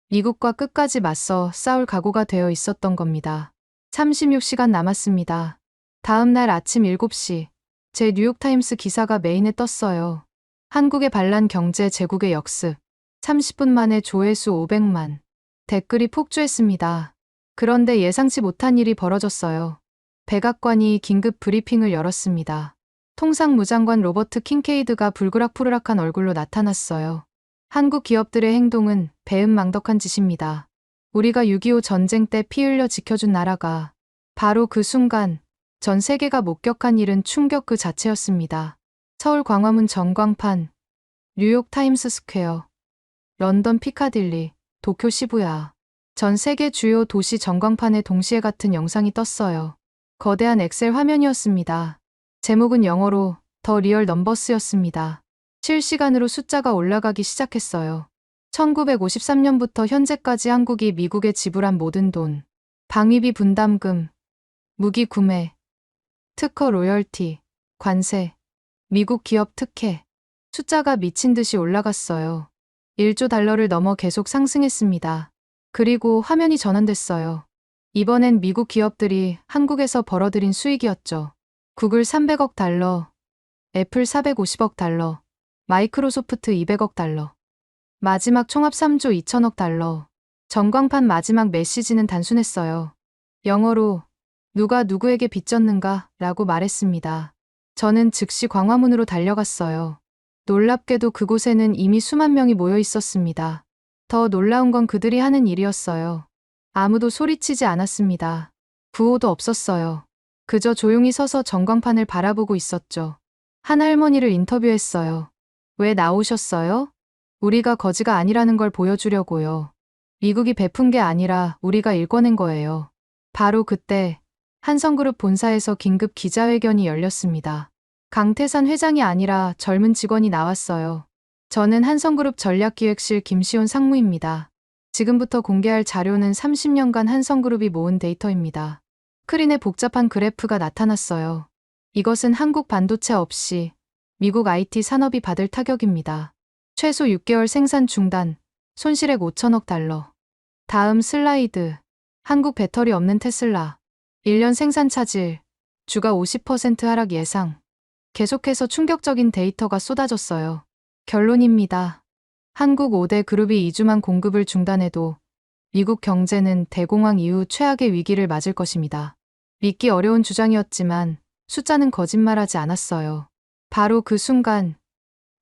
미국과 끝까지 맞서 싸울 각오가 되어 있었던 겁니다. 36시간 남았습니다. 다음 날 아침 7시, 제 뉴욕타임스 기사가 메인에 떴어요. 한국의 반란 경제 제국의 역습. 30분 만에 조회수 500만. 댓글이 폭주했습니다. 그런데 예상치 못한 일이 벌어졌어요. 백악관이 긴급 브리핑을 열었습니다. 통상무장관 로버트 킹케이드가 불그락푸르락한 얼굴로 나타났어요. 한국 기업들의 행동은 배은망덕한 짓입니다. 우리가 6.25 전쟁 때 피 흘려 지켜준 나라가 바로 그 순간 전 세계가 목격한 일은 충격 그 자체였습니다. 서울 광화문 전광판, 뉴욕 타임스 스퀘어, 런던 피카딜리, 도쿄 시부야. 전 세계 주요 도시 전광판에 동시에 같은 영상이 떴어요. 거대한 엑셀 화면이었습니다. 제목은 영어로 더 리얼 넘버스였습니다. 실시간으로 숫자가 올라가기 시작했어요. 1953년부터 현재까지 한국이 미국에 지불한 모든 돈, 방위비 분담금, 무기 구매, 특허 로열티, 관세, 미국 기업 특혜, 숫자가 미친 듯이 올라갔어요. 1조 달러를 넘어 계속 상승했습니다. 그리고 화면이 전환됐어요. 이번엔 미국 기업들이 한국에서 벌어들인 수익이었죠. 구글 300억 달러, 애플 450억 달러, 마이크로소프트 200억 달러. 마지막 총합 3조 2천억 달러. 전광판 마지막 메시지는 단순했어요. 영어로 누가 누구에게 빚졌는가? 라고 말했습니다. 저는 즉시 광화문으로 달려갔어요. 놀랍게도 그곳에는 이미 수만 명이 모여 있었습니다. 더 놀라운 건 그들이 하는 일이었어요. 아무도 소리치지 않았습니다. 구호도 없었어요. 그저 조용히 서서 전광판을 바라보고 있었죠. 한 할머니를 인터뷰했어요. 왜 나오셨어요? 우리가 거지가 아니라는 걸 보여주려고요. 미국이 베푼 게 아니라 우리가 일궈낸 거예요. 바로 그때 한성그룹 본사에서 긴급 기자회견이 열렸습니다. 강태산 회장이 아니라 젊은 직원이 나왔어요. 저는 한성그룹 전략기획실 김시온 상무입니다. 지금부터 공개할 자료는 30년간 한성그룹이 모은 데이터입니다. 스크린에 복잡한 그래프가 나타났어요. 이것은 한국 반도체 없이 미국 IT 산업이 받을 타격입니다. 최소 6개월 생산 중단, 손실액 5천억 달러. 다음 슬라이드. 한국 배터리 없는 테슬라. 1년 생산 차질, 주가 50% 하락 예상. 계속해서 충격적인 데이터가 쏟아졌어요. 결론입니다. 한국 5대 그룹이 2주만 공급을 중단해도 미국 경제는 대공황 이후 최악의 위기를 맞을 것입니다. 믿기 어려운 주장이었지만 숫자는 거짓말하지 않았어요. 바로 그 순간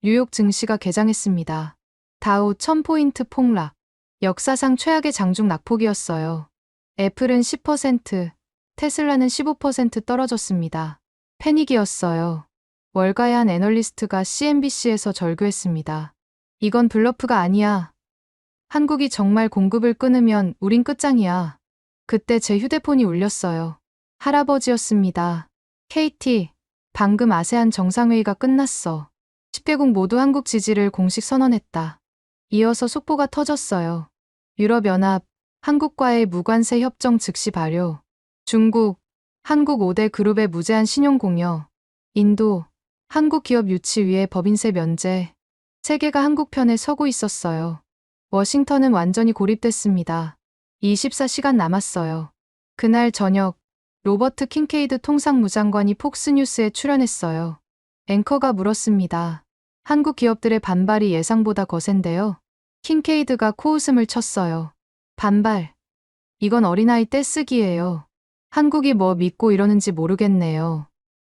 뉴욕 증시가 개장했습니다. 다우 1000포인트 폭락. 역사상 최악의 장중 낙폭이었어요. 애플은 10%, 테슬라는 15% 떨어졌습니다. 패닉이었어요. 월가의 한 애널리스트가 CNBC에서 절규했습니다. 이건 블러프가 아니야. 한국이 정말 공급을 끊으면 우린 끝장이야. 그때 제 휴대폰이 울렸어요. 할아버지였습니다. KT, 방금 아세안 정상회의가 끝났어. 10개국 모두 한국 지지를 공식 선언했다. 이어서 속보가 터졌어요. 유럽연합, 한국과의 무관세 협정 즉시 발효. 중국, 한국 5대 그룹의 무제한 신용 공여. 인도, 한국 기업 유치 위에 법인세 면제. 세계가 한국 편에 서고 있었어요. 워싱턴은 완전히 고립됐습니다. 24시간 남았어요. 그날 저녁, 로버트 킹케이드 통상무장관이 폭스뉴스에 출연했어요. 앵커가 물었습니다. 한국 기업들의 반발이 예상보다 거센데요. 킹케이드가 코웃음을 쳤어요. 반발. 이건 어린아이 떼쓰기예요. 한국이 뭐 믿고 이러는지 모르겠네요.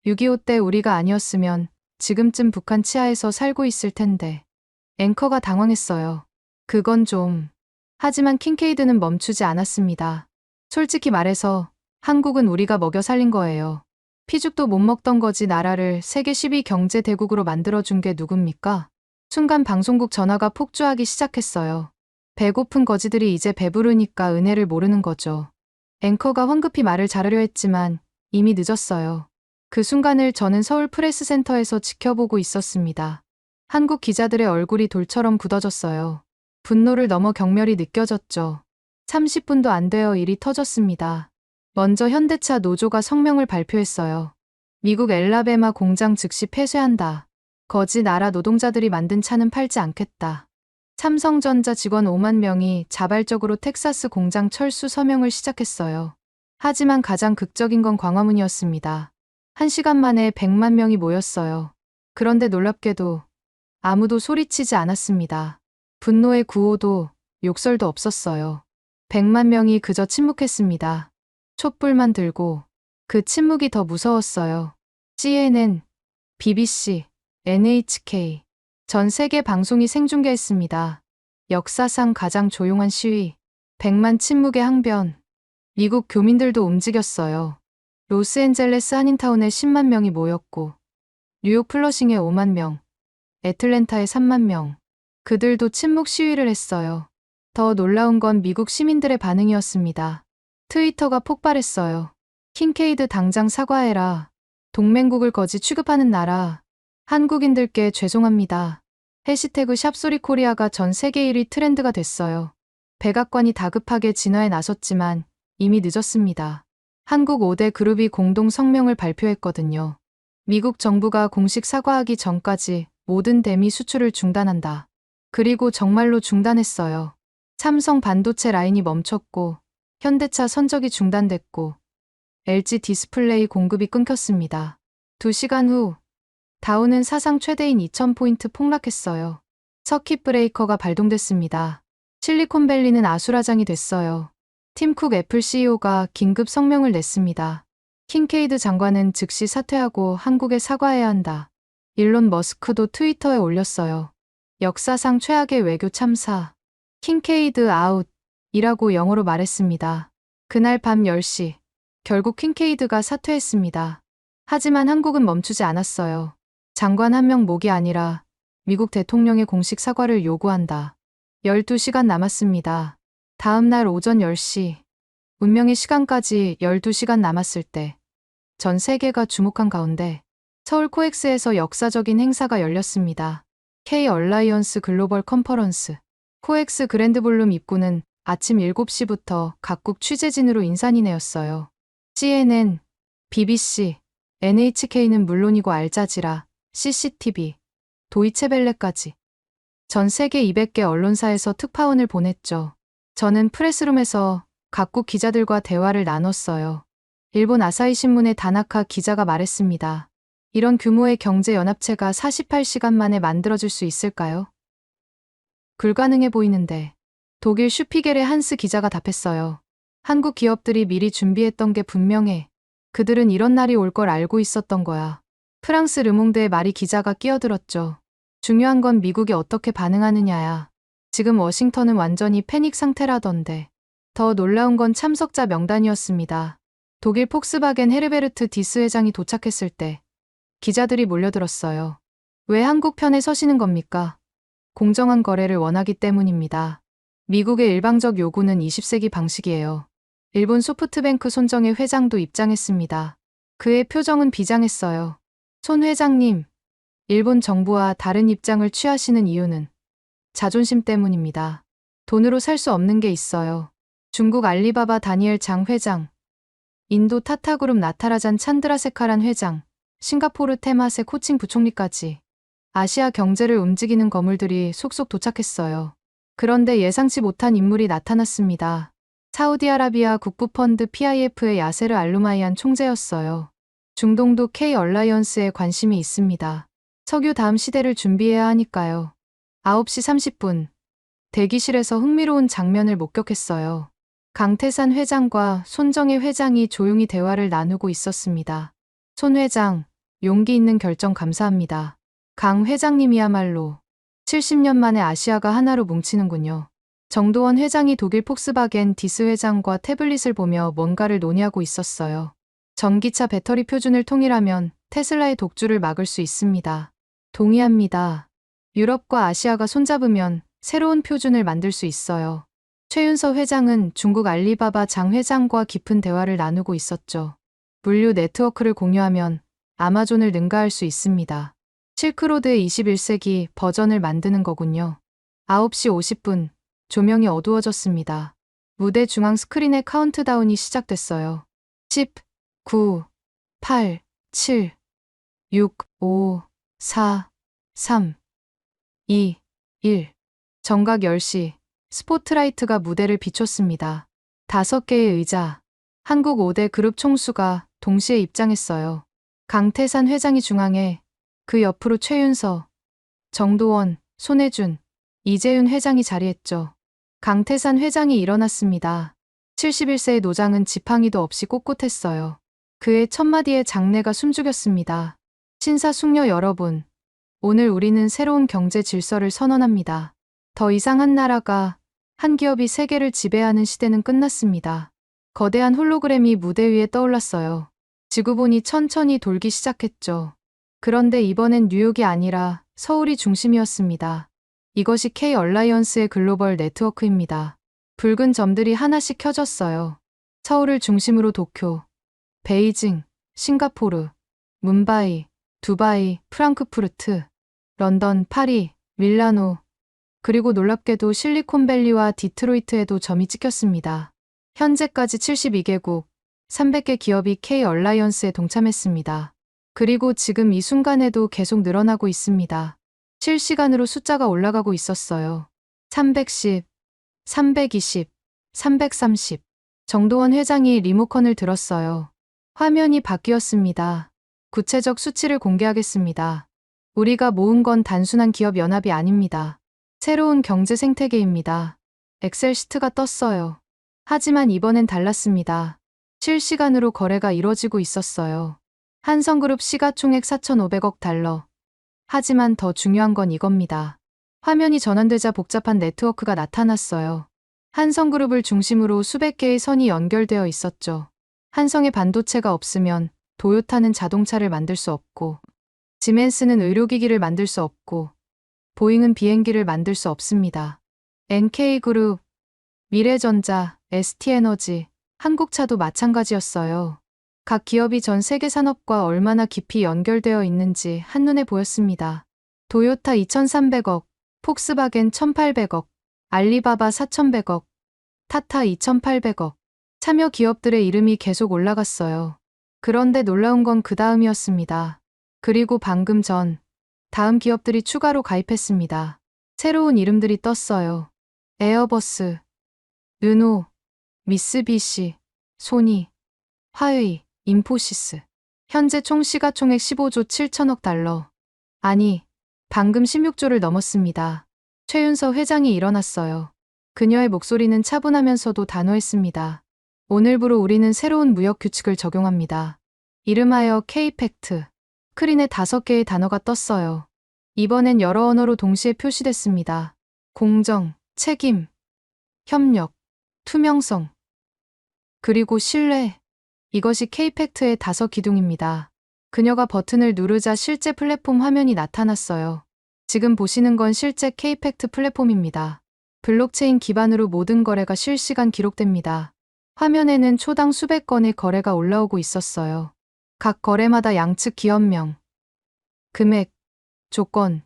6.25 때 우리가 아니었으면 지금쯤 북한 치하에서 살고 있을 텐데. 앵커가 당황했어요. 그건 좀. 하지만 킹케이드는 멈추지 않았습니다. 솔직히 말해서 한국은 우리가 먹여 살린 거예요. 피죽도 못 먹던 거지 나라를 세계 10위 경제 대국으로 만들어준 게 누굽니까? 순간 방송국 전화가 폭주하기 시작했어요. 배고픈 거지들이 이제 배부르니까 은혜를 모르는 거죠. 앵커가 황급히 말을 자르려 했지만 이미 늦었어요. 그 순간을 저는 서울 프레스센터에서 지켜보고 있었습니다. 한국 기자들의 얼굴이 돌처럼 굳어졌어요. 분노를 넘어 경멸이 느껴졌죠. 30분도 안 되어 일이 터졌습니다. 먼저 현대차 노조가 성명을 발표했어요. 미국 엘라베마 공장 즉시 폐쇄한다. 거지 나라 노동자들이 만든 차는 팔지 않겠다. 삼성전자 직원 5만 명이 자발적으로 텍사스 공장 철수 서명을 시작했어요. 하지만 가장 극적인 건 광화문이었습니다. 1시간 만에 100만 명이 모였어요. 그런데 놀랍게도 아무도 소리치지 않았습니다. 분노의 구호도 욕설도 없었어요. 100만 명이 그저 침묵했습니다. 촛불만 들고. 그 침묵이 더 무서웠어요. CNN, BBC, NHK, 전 세계 방송이 생중계했습니다. 역사상 가장 조용한 시위, 100만 침묵의 항변. 미국 교민들도 움직였어요. 로스앤젤레스 한인타운에 10만 명이 모였고, 뉴욕 플러싱에 5만 명, 애틀랜타에 3만 명. 그들도 침묵 시위를 했어요. 더 놀라운 건 미국 시민들의 반응이었습니다. 트위터가 폭발했어요. 킹케이드 당장 사과해라. 동맹국을 거지 취급하는 나라. 한국인들께 죄송합니다. 해시태그 샵소리코리아가 전 세계 1위 트렌드가 됐어요. 백악관이 다급하게 진화에 나섰지만 이미 늦었습니다. 한국 5대 그룹이 공동 성명을 발표했거든요. 미국 정부가 공식 사과하기 전까지 모든 대미 수출을 중단한다. 그리고 정말로 중단했어요. 삼성 반도체 라인이 멈췄고, 현대차 선적이 중단됐고, LG 디스플레이 공급이 끊겼습니다. 2시간 후, 다우는 사상 최대인 2000포인트 폭락했어요. 서킷 브레이커가 발동됐습니다. 실리콘밸리는 아수라장이 됐어요. 팀쿡 애플 CEO가 긴급 성명을 냈습니다. 킹케이드 장관은 즉시 사퇴하고 한국에 사과해야 한다. 일론 머스크도 트위터에 올렸어요. 역사상 최악의 외교 참사. 킹케이드 아웃이라고 영어로 말했습니다. 그날 밤 10시, 결국 킹케이드가 사퇴했습니다. 하지만 한국은 멈추지 않았어요. 장관 한 명 목이 아니라 미국 대통령의 공식 사과를 요구한다. 12시간 남았습니다. 다음 날 오전 10시, 운명의 시간까지 12시간 남았을 때, 전 세계가 주목한 가운데 서울 코엑스에서 역사적인 행사가 열렸습니다. K 얼라이언스 글로벌 컨퍼런스. 코엑스 그랜드볼룸 입구는 아침 7시부터 각국 취재진으로 인산이네였어요. CNN, BBC, NHK는 물론이고 알자지라, CCTV, 도이체벨레까지. 전 세계 200개 언론사에서 특파원을 보냈죠. 저는 프레스룸에서 각국 기자들과 대화를 나눴어요. 일본 아사히 신문의 다나카 기자가 말했습니다. 이런 규모의 경제 연합체가 48시간 만에 만들어질 수 있을까요? 불가능해 보이는데. 독일 슈피겔의 한스 기자가 답했어요. 한국 기업들이 미리 준비했던 게 분명해. 그들은 이런 날이 올 걸 알고 있었던 거야. 프랑스 르몽드의 말이 기자가 끼어들었죠. 중요한 건 미국이 어떻게 반응하느냐야. 지금 워싱턴은 완전히 패닉 상태라던데. 더 놀라운 건 참석자 명단이었습니다. 독일 폭스바겐 헤르베르트 디스 회장이 도착했을 때 기자들이 몰려들었어요. 왜 한국 편에 서시는 겁니까? 공정한 거래를 원하기 때문입니다. 미국의 일방적 요구는 20세기 방식이에요. 일본 소프트뱅크 손정혜 회장도 입장했습니다. 그의 표정은 비장했어요. 손 회장님, 일본 정부와 다른 입장을 취하시는 이유는 자존심 때문입니다. 돈으로 살 수 없는 게 있어요. 중국 알리바바 다니엘 장 회장, 인도 타타그룹 나타라잔 찬드라세카란 회장, 싱가포르 테마세 코칭 부총리까지 아시아 경제를 움직이는 거물들이 속속 도착했어요. 그런데 예상치 못한 인물이 나타났습니다. 사우디아라비아 국부펀드 PIF의 야세르 알루마이안 총재였어요. 중동도 K 얼라이언스에 관심이 있습니다. 석유 다음 시대를 준비해야 하니까요. 9시 30분. 대기실에서 흥미로운 장면을 목격했어요. 강태산 회장과 손정혜 회장이 조용히 대화를 나누고 있었습니다. 손 회장, 용기 있는 결정 감사합니다. 강 회장님이야말로 70년 만에 아시아가 하나로 뭉치는군요. 정도원 회장이 독일 폭스바겐 디스 회장과 태블릿을 보며 뭔가를 논의하고 있었어요. 전기차 배터리 표준을 통일하면 테슬라의 독주를 막을 수 있습니다. 동의합니다. 유럽과 아시아가 손잡으면 새로운 표준을 만들 수 있어요. 최윤서 회장은 중국 알리바바 장 회장과 깊은 대화를 나누고 있었죠. 물류 네트워크를 공유하면 아마존을 능가할 수 있습니다. 실크로드의 21세기 버전을 만드는 거군요. 9시 50분, 조명이 어두워졌습니다. 무대 중앙 스크린의 카운트다운이 시작됐어요. 10, 9, 8, 7, 6, 5, 4, 3, 2, 1. 정각 10시, 스포트라이트가 무대를 비췄습니다. 5개의 의자, 한국 5대 그룹 총수가 동시에 입장했어요. 강태산 회장이 중앙에, 그 옆으로 최윤서, 정도원, 손혜준, 이재윤 회장이 자리했죠. 강태산 회장이 일어났습니다. 71세의 노장은 지팡이도 없이 꼿꼿했어요. 그의 첫마디에 장내가 숨죽였습니다. 신사숙녀 여러분, 오늘 우리는 새로운 경제 질서를 선언합니다. 더 이상 한 나라가, 한 기업이 세계를 지배하는 시대는 끝났습니다. 거대한 홀로그램이 무대 위에 떠올랐어요. 지구본이 천천히 돌기 시작했죠. 그런데 이번엔 뉴욕이 아니라 서울이 중심이었습니다. 이것이 K-얼라이언스의 글로벌 네트워크입니다. 붉은 점들이 하나씩 켜졌어요. 서울을 중심으로 도쿄, 베이징, 싱가포르, 뭄바이, 두바이, 프랑크푸르트, 런던, 파리, 밀라노, 그리고 놀랍게도 실리콘밸리와 디트로이트에도 점이 찍혔습니다. 현재까지 72개국, 300개 기업이 K-얼라이언스에 동참했습니다. 그리고 지금 이 순간에도 계속 늘어나고 있습니다. 실시간으로 숫자가 올라가고 있었어요. 310, 320, 330. 정도원 회장이 리모컨을 들었어요. 화면이 바뀌었습니다. 구체적 수치를 공개하겠습니다. 우리가 모은 건 단순한 기업 연합이 아닙니다. 새로운 경제 생태계입니다. 엑셀 시트가 떴어요. 하지만 이번엔 달랐습니다. 실시간으로 거래가 이뤄지고 있었어요. 한성그룹 시가총액 4,500억 달러. 하지만 더 중요한 건 이겁니다. 화면이 전환되자 복잡한 네트워크가 나타났어요. 한성그룹을 중심으로 수백 개의 선이 연결되어 있었죠. 한성의 반도체가 없으면 도요타는 자동차를 만들 수 없고, 지멘스는 의료기기를 만들 수 없고, 보잉은 비행기를 만들 수 없습니다. NK그룹, 미래전자, ST에너지, 한국차도 마찬가지였어요. 각 기업이 전 세계 산업과 얼마나 깊이 연결되어 있는지 한눈에 보였습니다. 도요타 2,300억, 폭스바겐 1,800억, 알리바바 4,100억, 타타 2,800억. 참여 기업들의 이름이 계속 올라갔어요. 그런데 놀라운 건 그 다음이었습니다. 그리고 방금 전, 다음 기업들이 추가로 가입했습니다. 새로운 이름들이 떴어요. 에어버스, 르노, 미쓰비시, 소니, 화웨이, 인포시스. 현재 총 시가총액 15조 7천억 달러. 아니, 방금 16조를 넘었습니다. 최윤서 회장이 일어났어요. 그녀의 목소리는 차분하면서도 단호했습니다. 오늘부로 우리는 새로운 무역 규칙을 적용합니다. 이름하여 K-팩트. 스크린에 5개의 단어가 떴어요. 이번엔 여러 언어로 동시에 표시됐습니다. 공정, 책임, 협력, 투명성, 그리고 신뢰. 이것이 K-팩트의 5기둥입니다. 그녀가 버튼을 누르자 실제 플랫폼 화면이 나타났어요. 지금 보시는 건 실제 K-팩트 플랫폼입니다. 블록체인 기반으로 모든 거래가 실시간 기록됩니다. 화면에는 초당 수백 건의 거래가 올라오고 있었어요. 각 거래마다 양측 기업명, 금액, 조건,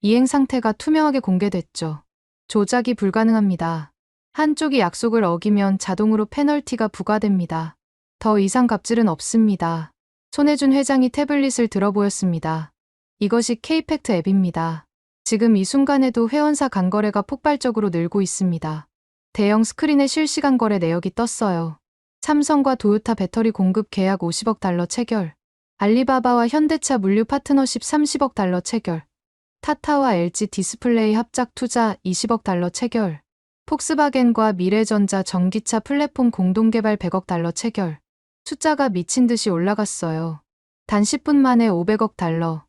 이행 상태가 투명하게 공개됐죠. 조작이 불가능합니다. 한쪽이 약속을 어기면 자동으로 페널티가 부과됩니다. 더 이상 갑질은 없습니다. 손혜준 회장이 태블릿을 들어 보였습니다. 이것이 K-팩트 앱입니다. 지금 이 순간에도 회원사 간 거래가 폭발적으로 늘고 있습니다. 대형 스크린에 실시간 거래 내역이 떴어요. 삼성과 도요타 배터리 공급 계약 50억 달러 체결. 알리바바와 현대차 물류 파트너십 30억 달러 체결. 타타와 LG 디스플레이 합작 투자 20억 달러 체결. 폭스바겐과 미래전자 전기차 플랫폼 공동개발 100억 달러 체결. 숫자가 미친 듯이 올라갔어요. 단 10분 만에 500억 달러,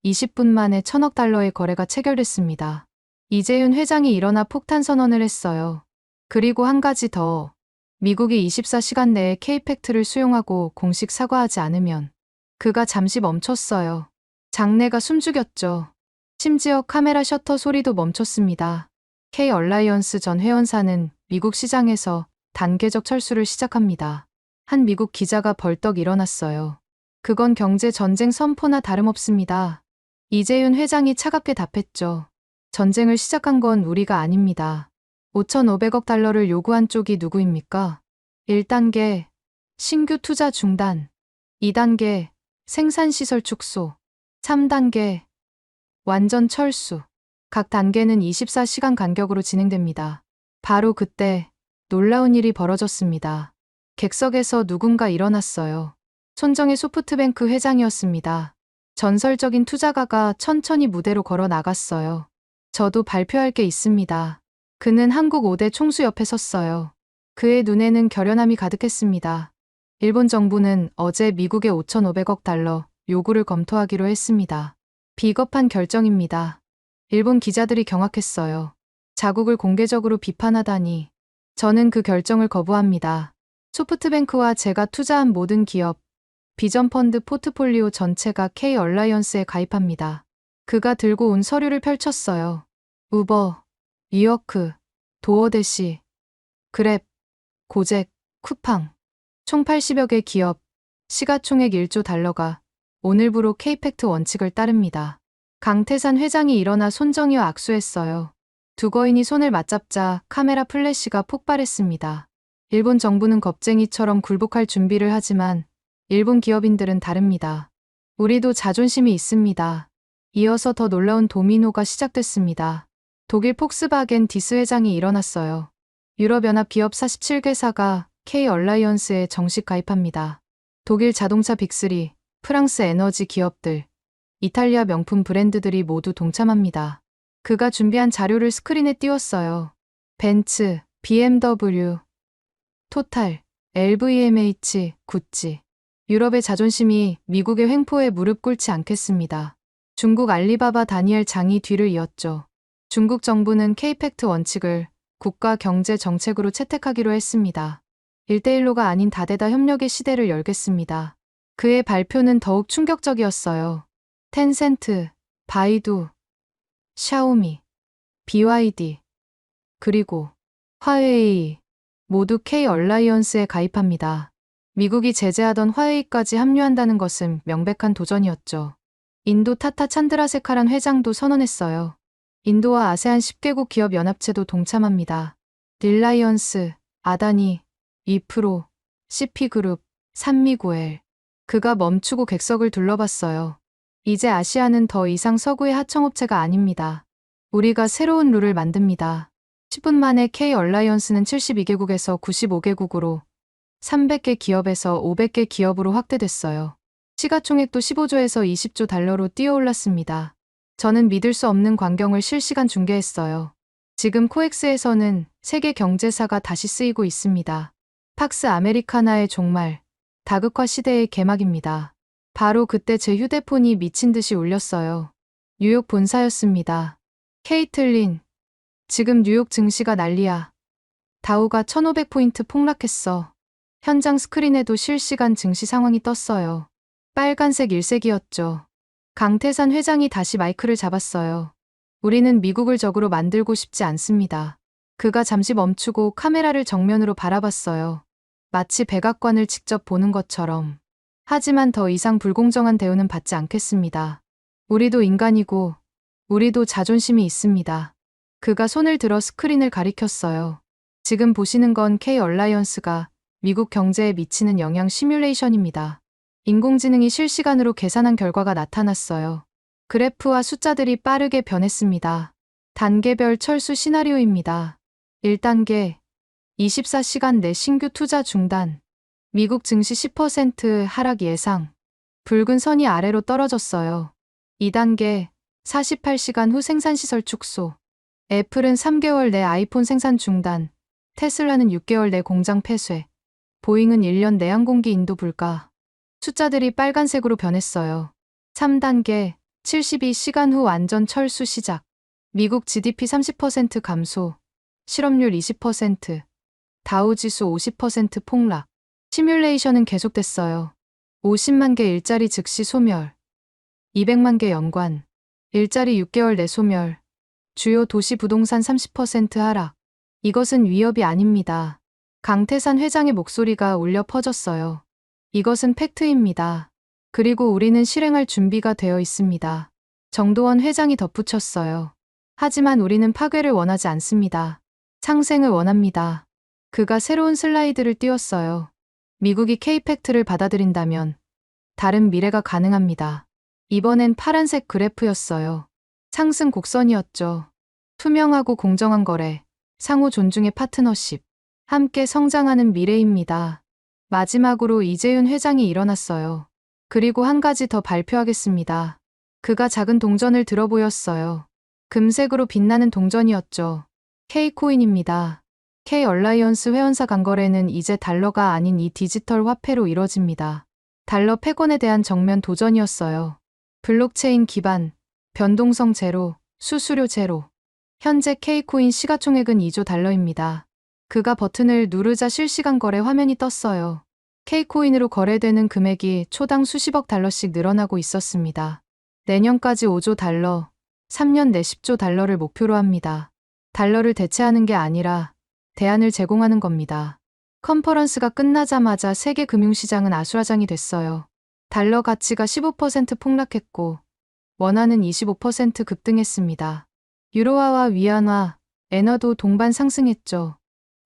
20분 만에 1000억 달러의 거래가 체결됐습니다. 이재윤 회장이 일어나 폭탄 선언을 했어요. 그리고 한 가지 더. 미국이 24시간 내에 K-팩트를 수용하고 공식 사과하지 않으면 그가 잠시 멈췄어요. 장내가 숨죽였죠. 심지어 카메라 셔터 소리도 멈췄습니다. K-얼라이언스 전 회원사는 미국 시장에서 단계적 철수를 시작합니다. 한 미국 기자가 벌떡 일어났어요. 그건 경제 전쟁 선포나 다름없습니다. 이재윤 회장이 차갑게 답했죠. 전쟁을 시작한 건 우리가 아닙니다. 5,500억 달러를 요구한 쪽이 누구입니까? 1단계 신규 투자 중단, 2단계 생산시설 축소, 3단계 완전 철수. 각 단계는 24시간 간격으로 진행됩니다. 바로 그때 놀라운 일이 벌어졌습니다. 객석에서 누군가 일어났어요. 손정혜 소프트뱅크 회장이었습니다. 전설적인 투자가가 천천히 무대로 걸어 나갔어요. 저도 발표할 게 있습니다. 그는 한국 5대 총수 옆에 섰어요. 그의 눈에는 결연함이 가득했습니다. 일본 정부는 어제 미국의 5,500억 달러 요구를 검토하기로 했습니다. 비겁한 결정입니다. 일본 기자들이 경악했어요. 자국을 공개적으로 비판하다니. 저는 그 결정을 거부합니다. 소프트뱅크와 제가 투자한 모든 기업, 비전펀드 포트폴리오 전체가 K-얼라이언스에 가입합니다. 그가 들고 온 서류를 펼쳤어요. 우버, 위워크, 도어대시, 그랩, 고잭, 쿠팡. 총 80여 개 기업, 시가총액 1조 달러가 오늘부로 K-팩트 원칙을 따릅니다. 강태산 회장이 일어나 손정희와 악수했어요. 두 거인이 손을 맞잡자 카메라 플래시가 폭발했습니다. 일본 정부는 겁쟁이처럼 굴복할 준비를 하지만 일본 기업인들은 다릅니다. 우리도 자존심이 있습니다. 이어서 더 놀라운 도미노가 시작됐습니다. 독일 폭스바겐 디스 회장이 일어났어요. 유럽연합 기업 47개사가 K-얼라이언스에 정식 가입합니다. 독일 자동차 빅3, 프랑스 에너지 기업들, 이탈리아 명품 브랜드들이 모두 동참합니다. 그가 준비한 자료를 스크린에 띄웠어요. 벤츠, BMW, 토탈, LVMH, 구찌. 유럽의 자존심이 미국의 횡포에 무릎 꿇지 않겠습니다. 중국 알리바바 다니엘 장이 뒤를 이었죠. 중국 정부는 K-팩트 원칙을 국가 경제 정책으로 채택하기로 했습니다. 1대1로가 아닌 다대다 협력의 시대를 열겠습니다. 그의 발표는 더욱 충격적이었어요. 텐센트, 바이두, 샤오미, BYD, 그리고 화웨이 모두 K-얼라이언스에 가입합니다. 미국이 제재하던 화웨이까지 합류한다는 것은 명백한 도전이었죠. 인도 타타 찬드라세카란 회장도 선언했어요. 인도와 아세안 10개국 기업 연합체도 동참합니다. 릴라이언스, 아다니, 위프로, CP그룹, 산미고엘. 그가 멈추고 객석을 둘러봤어요. 이제 아시아는 더 이상 서구의 하청업체가 아닙니다. 우리가 새로운 룰을 만듭니다. 10분 만에 K-얼라이언스는 72개국에서 95개국으로 300개 기업에서 500개 기업으로 확대됐어요. 시가총액도 15조에서 20조 달러로 뛰어올랐습니다. 저는 믿을 수 없는 광경을 실시간 중계했어요. 지금 코엑스에서는 세계 경제사가 다시 쓰이고 있습니다. 팍스 아메리카나의 종말, 다극화 시대의 개막입니다. 바로 그때 제 휴대폰이 미친 듯이 울렸어요. 뉴욕 본사였습니다. 케이틀린, 지금 뉴욕 증시가 난리야. 다우가 1500포인트 폭락했어. 현장 스크린에도 실시간 증시 상황이 떴어요. 빨간색 일색이었죠. 강태산 회장이 다시 마이크를 잡았어요. 우리는 미국을 적으로 만들고 싶지 않습니다. 그가 잠시 멈추고 카메라를 정면으로 바라봤어요. 마치 백악관을 직접 보는 것처럼. 하지만 더 이상 불공정한 대우는 받지 않겠습니다. 우리도 인간이고, 우리도 자존심이 있습니다. 그가 손을 들어 스크린을 가리켰어요. 지금 보시는 건 K-얼라이언스가 미국 경제에 미치는 영향 시뮬레이션입니다. 인공지능이 실시간으로 계산한 결과가 나타났어요. 그래프와 숫자들이 빠르게 변했습니다. 단계별 철수 시나리오입니다. 1단계, 24시간 내 신규 투자 중단. 미국 증시 10% 하락 예상. 붉은 선이 아래로 떨어졌어요. 2단계, 48시간 후 생산시설 축소. 애플은 3개월 내 아이폰 생산 중단. 테슬라는 6개월 내 공장 폐쇄. 보잉은 1년 내 항공기 인도 불가. 숫자들이 빨간색으로 변했어요. 3단계, 72시간 후 완전 철수 시작. 미국 GDP 30% 감소. 실업률 20%. 다우지수 50% 폭락. 시뮬레이션은 계속됐어요. 50만 개 일자리 즉시 소멸. 200만 개 연관. 일자리 6개월 내 소멸. 주요 도시 부동산 30% 하락. 이것은 위협이 아닙니다. 강태산 회장의 목소리가 울려 퍼졌어요. 이것은 팩트입니다. 그리고 우리는 실행할 준비가 되어 있습니다. 정도원 회장이 덧붙였어요. 하지만 우리는 파괴를 원하지 않습니다. 상생을 원합니다. 그가 새로운 슬라이드를 띄웠어요. 미국이 K-팩트를 받아들인다면 다른 미래가 가능합니다. 이번엔 파란색 그래프였어요. 상승 곡선이었죠. 투명하고 공정한 거래, 상호 존중의 파트너십, 함께 성장하는 미래입니다. 마지막으로 이재윤 회장이 일어났어요. 그리고 한 가지 더 발표하겠습니다. 그가 작은 동전을 들어 보였어요. 금색으로 빛나는 동전이었죠. K코인입니다. K 얼라이언스 회원사 간거래는 이제 달러가 아닌 이 디지털 화폐로 이뤄집니다. 달러 패권에 대한 정면 도전이었어요. 블록체인 기반, 변동성 제로, 수수료 제로. 현재 K코인 시가총액은 2조 달러입니다. 그가 버튼을 누르자 실시간 거래 화면이 떴어요. K코인으로 거래되는 금액이 초당 수십억 달러씩 늘어나고 있었습니다. 내년까지 5조 달러, 3년 내 10조 달러를 목표로 합니다. 달러를 대체하는 게 아니라 대안을 제공하는 겁니다. 컨퍼런스가 끝나자마자 세계 금융시장은 아수라장이 됐어요. 달러 가치가 15% 폭락했고 원화는 25% 급등했습니다. 유로화와 위안화, 엔화도 동반 상승했죠.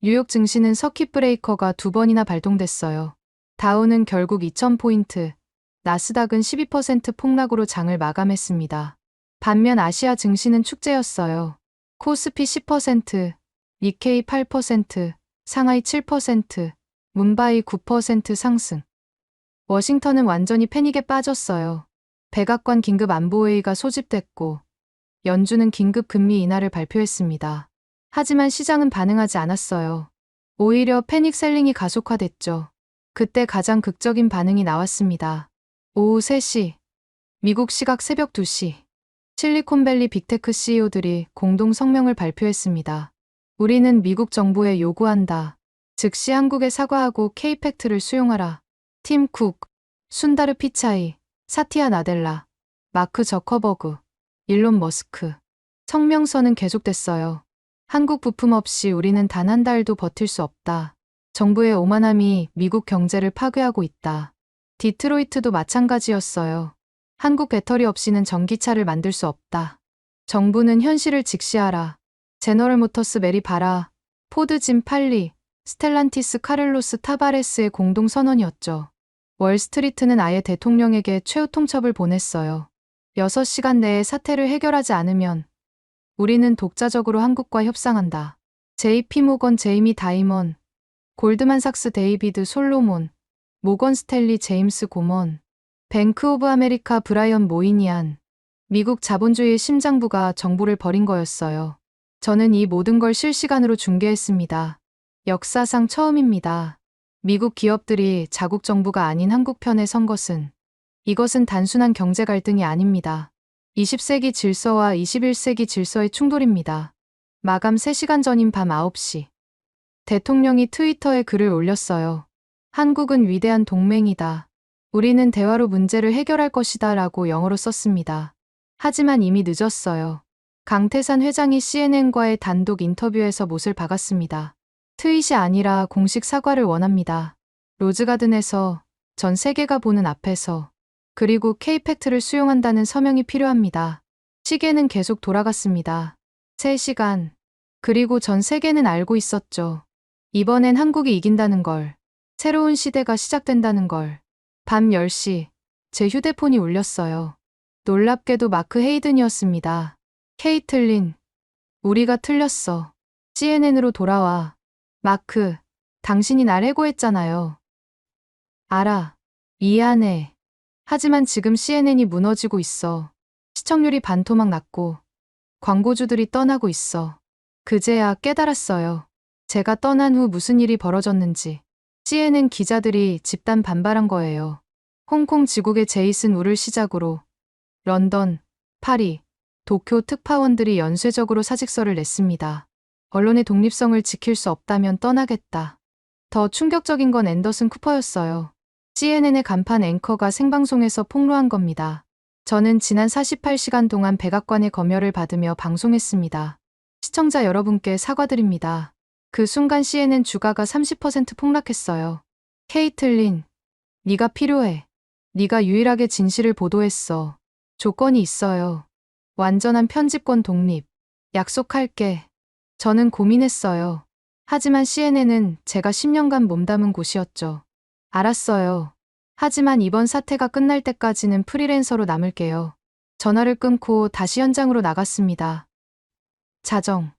뉴욕 증시는 서킷 브레이커가 2번이나 발동됐어요. 다우는 결국 2000포인트, 나스닥은 12% 폭락으로 장을 마감했습니다. 반면 아시아 증시는 축제였어요. 코스피 10%, 니케이 8%, 상하이 7%, 뭄바이 9% 상승. 워싱턴은 완전히 패닉에 빠졌어요. 백악관 긴급 안보회의가 소집됐고 연준은 긴급 금리 인하를 발표했습니다. 하지만 시장은 반응하지 않았어요. 오히려 패닉 셀링이 가속화됐죠. 그때 가장 극적인 반응이 나왔습니다. 오후 3시, 미국 시각 새벽 2시, 실리콘밸리 빅테크 CEO들이 공동 성명을 발표했습니다. 우리는 미국 정부에 요구한다. 즉시 한국에 사과하고 K-팩트를 수용하라. 팀 쿡, 순다르 피차이, 사티아 나델라, 마크 저커버그, 일론 머스크. 성명서는 계속됐어요. 한국 부품 없이 우리는 단 한 달도 버틸 수 없다. 정부의 오만함이 미국 경제를 파괴하고 있다. 디트로이트도 마찬가지였어요. 한국 배터리 없이는 전기차를 만들 수 없다. 정부는 현실을 직시하라. 제너럴모터스 메리 바라, 포드 짐 팔리, 스텔란티스 카를로스 타바레스의 공동 선언이었죠. 월스트리트는 아예 대통령에게 최후 통첩을 보냈어요. 6시간 내에 사태를 해결하지 않으면 우리는 독자적으로 한국과 협상한다. JP모건 제이미 다이먼, 골드만삭스 데이비드 솔로몬, 모건 스탠리 제임스 고먼, 뱅크 오브 아메리카 브라이언 모이니안. 미국 자본주의의 심장부가 정부를 버린 거였어요. 저는 이 모든 걸 실시간으로 중계했습니다. 역사상 처음입니다. 미국 기업들이 자국 정부가 아닌 한국 편에 선 것은 이것은 단순한 경제 갈등이 아닙니다. 20세기 질서와 21세기 질서의 충돌입니다. 마감 3시간 전인 밤 9시. 대통령이 트위터에 글을 올렸어요. 한국은 위대한 동맹이다. 우리는 대화로 문제를 해결할 것이다 라고 영어로 썼습니다. 하지만 이미 늦었어요. 강태산 회장이 CNN과의 단독 인터뷰에서 못을 박았습니다. 트윗이 아니라 공식 사과를 원합니다. 로즈가든에서, 전 세계가 보는 앞에서. 그리고 K-팩트를 수용한다는 서명이 필요합니다. 시계는 계속 돌아갔습니다. 3시간. 그리고 전 세계는 알고 있었죠. 이번엔 한국이 이긴다는 걸. 새로운 시대가 시작된다는 걸. 밤 10시. 제 휴대폰이 울렸어요. 놀랍게도 마크 헤이든이었습니다. 케이틀린. 우리가 틀렸어. CNN으로 돌아와. 마크, 당신이 날 해고했잖아요. 알아. 이해하네. 하지만 지금 CNN이 무너지고 있어. 시청률이 반토막 났고 광고주들이 떠나고 있어. 그제야 깨달았어요. 제가 떠난 후 무슨 일이 벌어졌는지. CNN 기자들이 집단 반발한 거예요. 홍콩 지국의 제이슨 우를 시작으로 런던, 파리, 도쿄 특파원들이 연쇄적으로 사직서를 냈습니다. 언론의 독립성을 지킬 수 없다면 떠나겠다. 더 충격적인 건 앤더슨 쿠퍼였어요. CNN의 간판 앵커가 생방송에서 폭로한 겁니다. 저는 지난 48시간 동안 백악관의 검열을 받으며 방송했습니다. 시청자 여러분께 사과드립니다. 그 순간 CNN 주가가 30% 폭락했어요. 케이틀린, 네가 필요해. 네가 유일하게 진실을 보도했어. 조건이 있어요. 완전한 편집권 독립. 약속할게. 저는 고민했어요. 하지만 CNN은 제가 10년간 몸담은 곳이었죠. 알았어요. 하지만 이번 사태가 끝날 때까지는 프리랜서로 남을게요. 전화를 끊고 다시 현장으로 나갔습니다. 자정.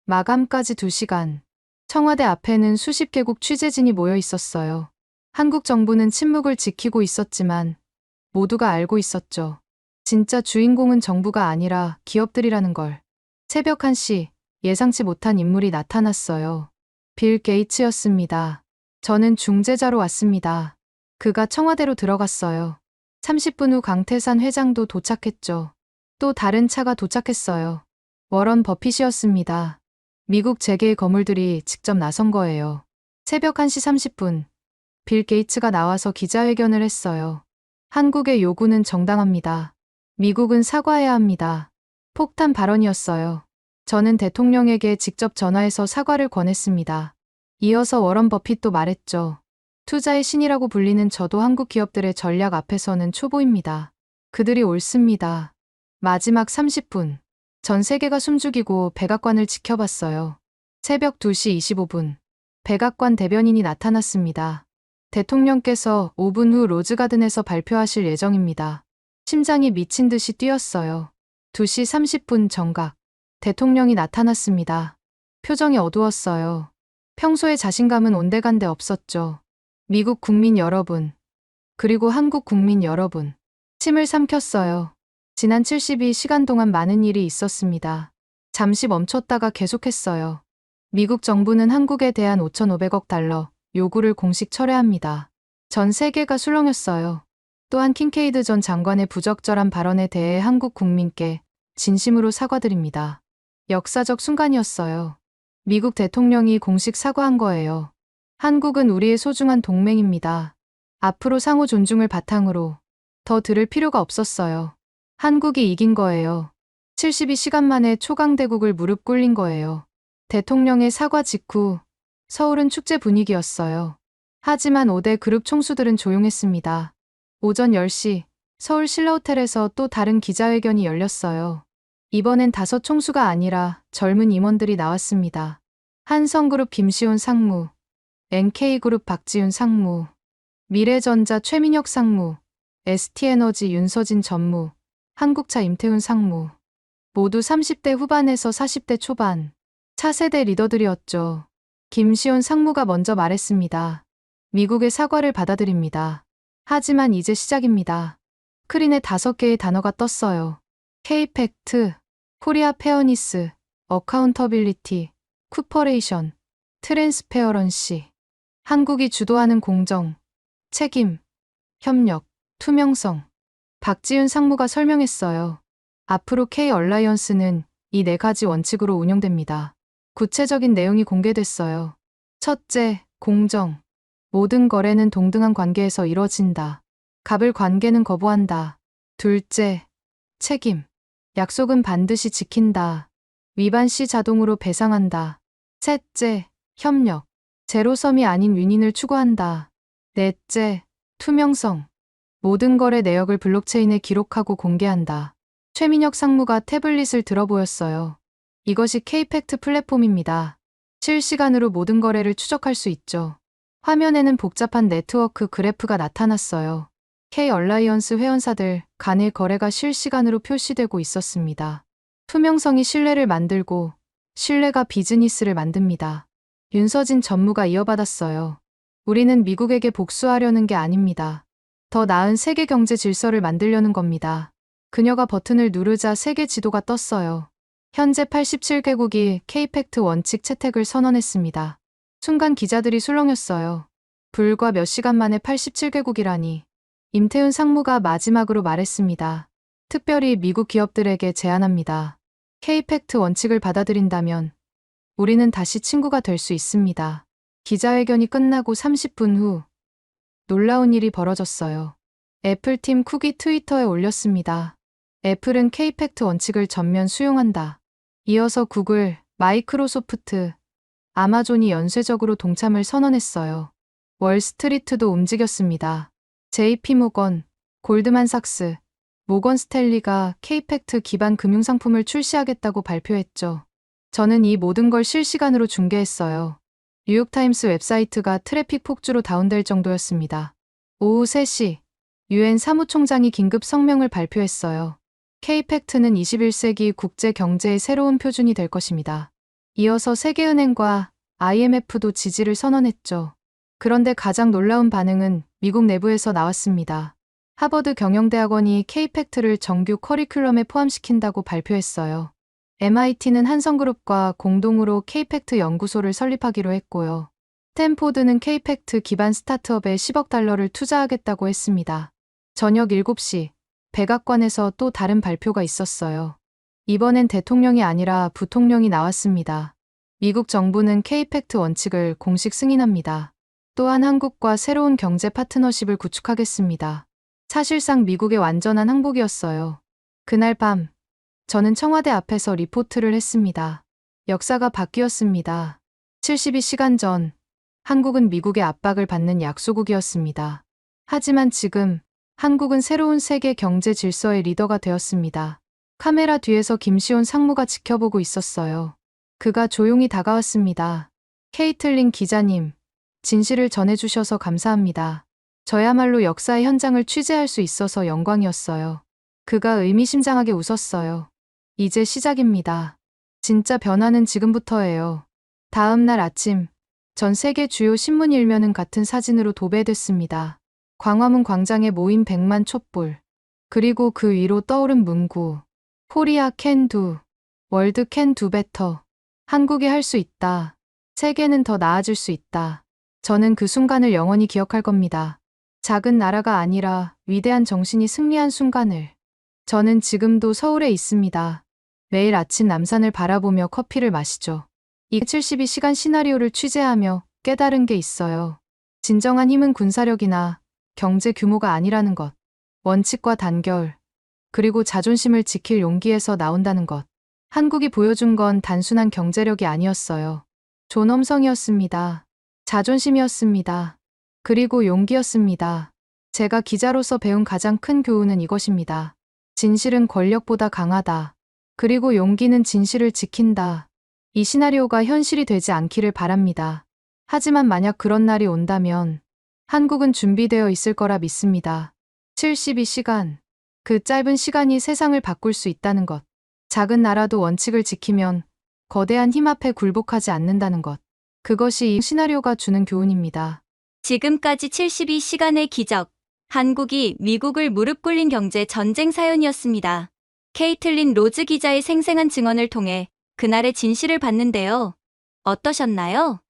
마감까지 2시간. 청와대 앞에는 수십 개국 취재진이 모여 있었어요. 한국 정부는 침묵을 지키고 있었지만 모두가 알고 있었죠. 진짜 주인공은 정부가 아니라 기업들이라는 걸. 새벽 1시 예상치 못한 인물이 나타났어요. 빌 게이츠였습니다. 저는 중재자로 왔습니다. 그가 청와대로 들어갔어요. 30분 후 강태산 회장도 도착했죠. 또 다른 차가 도착했어요. 워런 버핏이었습니다. 미국 재계의 거물들이 직접 나선 거예요. 새벽 1시 30분, 빌 게이츠가 나와서 기자회견을 했어요. 한국의 요구는 정당합니다. 미국은 사과해야 합니다. 폭탄 발언이었어요. 저는 대통령에게 직접 전화해서 사과를 권했습니다. 이어서 워런 버핏도 말했죠. 투자의 신이라고 불리는 저도 한국 기업들의 전략 앞에서는 초보입니다. 그들이 옳습니다. 마지막 30분. 전 세계가 숨죽이고 백악관을 지켜봤어요. 새벽 2시 25분. 백악관 대변인이 나타났습니다. 대통령께서 5분 후 로즈가든에서 발표하실 예정입니다. 심장이 미친 듯이 뛰었어요. 2시 30분 정각. 대통령이 나타났습니다. 표정이 어두웠어요. 평소에 자신감은 온데간데 없었죠. 미국 국민 여러분, 그리고 한국 국민 여러분. 침을 삼켰어요. 지난 72시간 동안 많은 일이 있었습니다. 잠시 멈췄다가 계속했어요. 미국 정부는 한국에 대한 5,500억 달러 요구를 공식 철회합니다. 전 세계가 술렁였어요. 또한 킹케이드 전 장관의 부적절한 발언에 대해 한국 국민께 진심으로 사과드립니다. 역사적 순간이었어요. 미국 대통령이 공식 사과한 거예요. 한국은 우리의 소중한 동맹입니다. 앞으로 상호 존중을 바탕으로 더 들을 필요가 없었어요. 한국이 이긴 거예요. 72시간 만에 초강대국을 무릎 꿇린 거예요. 대통령의 사과 직후 서울은 축제 분위기였어요. 하지만 5대 그룹 총수들은 조용했습니다. 오전 10시 서울 신라호텔에서 또 다른 기자회견이 열렸어요. 이번엔 5 총수가 아니라 젊은 임원들이 나왔습니다. 한성그룹 김시온 상무, NK그룹 박지훈 상무, 미래전자 최민혁 상무, ST에너지 윤서진 전무, 한국차 임태훈 상무. 모두 30대 후반에서 40대 초반. 차세대 리더들이었죠. 김시온 상무가 먼저 말했습니다. 미국의 사과를 받아들입니다. 하지만 이제 시작입니다. 스크린에 5개의 단어가 떴어요. K-팩트, 코리아 페어니스, 어카운터빌리티, 쿠퍼레이션, 트랜스페어런시. 한국이 주도하는 공정, 책임, 협력, 투명성. 박지훈 상무가 설명했어요. 앞으로 K-얼라이언스는 이 4가지 원칙으로 운영됩니다. 구체적인 내용이 공개됐어요. 첫째, 공정. 모든 거래는 동등한 관계에서 이뤄진다. 갑을 관계는 거부한다. 둘째, 책임. 약속은 반드시 지킨다. 위반 시 자동으로 배상한다. 셋째, 협력. 제로섬이 아닌 윈윈을 추구한다. 넷째, 투명성. 모든 거래 내역을 블록체인에 기록하고 공개한다. 최민혁 상무가 태블릿을 들어 보였어요. 이것이 K-팩트 플랫폼입니다. 실시간으로 모든 거래를 추적할 수 있죠. 화면에는 복잡한 네트워크 그래프가 나타났어요. K-얼라이언스 회원사들 간의 거래가 실시간으로 표시되고 있었습니다. 투명성이 신뢰를 만들고 신뢰가 비즈니스를 만듭니다. 윤서진 전무가 이어받았어요. 우리는 미국에게 복수하려는 게 아닙니다. 더 나은 세계 경제 질서를 만들려는 겁니다. 그녀가 버튼을 누르자 세계 지도가 떴어요. 현재 87개국이 K-팩트 원칙 채택을 선언했습니다. 순간 기자들이 술렁였어요. 불과 몇 시간 만에 87개국이라니. 임태훈 상무가 마지막으로 말했습니다. 특별히 미국 기업들에게 제안합니다. K-팩트 원칙을 받아들인다면 우리는 다시 친구가 될 수 있습니다. 기자회견이 끝나고 30분 후 놀라운 일이 벌어졌어요. 애플팀 쿡이 트위터에 올렸습니다. 애플은 K-팩트 원칙을 전면 수용한다. 이어서 구글, 마이크로소프트, 아마존이 연쇄적으로 동참을 선언했어요. 월스트리트도 움직였습니다. JP모건, 골드만삭스, 모건 스탠리가 K팩트 기반 금융상품을 출시하겠다고 발표했죠. 저는 이 모든 걸 실시간으로 중계했어요. 뉴욕타임스 웹사이트가 트래픽 폭주로 다운될 정도였습니다. 오후 3시, UN 사무총장이 긴급 성명을 발표했어요. K팩트는 21세기 국제 경제의 새로운 표준이 될 것입니다. 이어서 세계은행과 IMF도 지지를 선언했죠. 그런데 가장 놀라운 반응은 미국 내부에서 나왔습니다. 하버드 경영대학원이 K팩트를 정규 커리큘럼에 포함시킨다고 발표했어요. MIT는 한성그룹과 공동으로 K팩트 연구소를 설립하기로 했고요. 스탠포드는 K팩트 기반 스타트업에 10억 달러를 투자하겠다고 했습니다. 저녁 7시, 백악관에서 또 다른 발표가 있었어요. 이번엔 대통령이 아니라 부통령이 나왔습니다. 미국 정부는 K팩트 원칙을 공식 승인합니다. 또한 한국과 새로운 경제 파트너십을 구축하겠습니다. 사실상 미국의 완전한 항복이었어요. 그날 밤, 저는 청와대 앞에서 리포트를 했습니다. 역사가 바뀌었습니다. 72시간 전, 한국은 미국의 압박을 받는 약소국이었습니다. 하지만 지금, 한국은 새로운 세계 경제 질서의 리더가 되었습니다. 카메라 뒤에서 김시온 상무가 지켜보고 있었어요. 그가 조용히 다가왔습니다. 케이틀린 기자님, 진실을 전해주셔서 감사합니다. 저야말로 역사의 현장을 취재할 수 있어서 영광이었어요. 그가 의미심장하게 웃었어요. 이제 시작입니다. 진짜 변화는 지금부터예요. 다음 날 아침, 전 세계 주요 신문 일면은 같은 사진으로 도배됐습니다. 광화문 광장에 모인 100만 촛불. 그리고 그 위로 떠오른 문구. 코리아 캔 두. 월드 캔 두 베터. 한국이 할 수 있다. 세계는 더 나아질 수 있다. 저는 그 순간을 영원히 기억할 겁니다. 작은 나라가 아니라 위대한 정신이 승리한 순간을. 저는 지금도 서울에 있습니다. 매일 아침 남산을 바라보며 커피를 마시죠. 이 72시간 시나리오를 취재하며 깨달은 게 있어요. 진정한 힘은 군사력이나 경제 규모가 아니라는 것. 원칙과 단결, 그리고 자존심을 지킬 용기에서 나온다는 것. 한국이 보여준 건 단순한 경제력이 아니었어요. 존엄성이었습니다. 자존심이었습니다. 그리고 용기였습니다. 제가 기자로서 배운 가장 큰 교훈은 이것입니다. 진실은 권력보다 강하다. 그리고 용기는 진실을 지킨다. 이 시나리오가 현실이 되지 않기를 바랍니다. 하지만 만약 그런 날이 온다면 한국은 준비되어 있을 거라 믿습니다. 72시간. 그 짧은 시간이 세상을 바꿀 수 있다는 것. 작은 나라도 원칙을 지키면 거대한 힘 앞에 굴복하지 않는다는 것. 그것이 이 시나리오가 주는 교훈입니다. 지금까지 72시간의 기적. 한국이 미국을 무릎 꿇린 경제 전쟁 사연이었습니다. 케이틀린 로즈 기자의 생생한 증언을 통해 그날의 진실을 봤는데요. 어떠셨나요?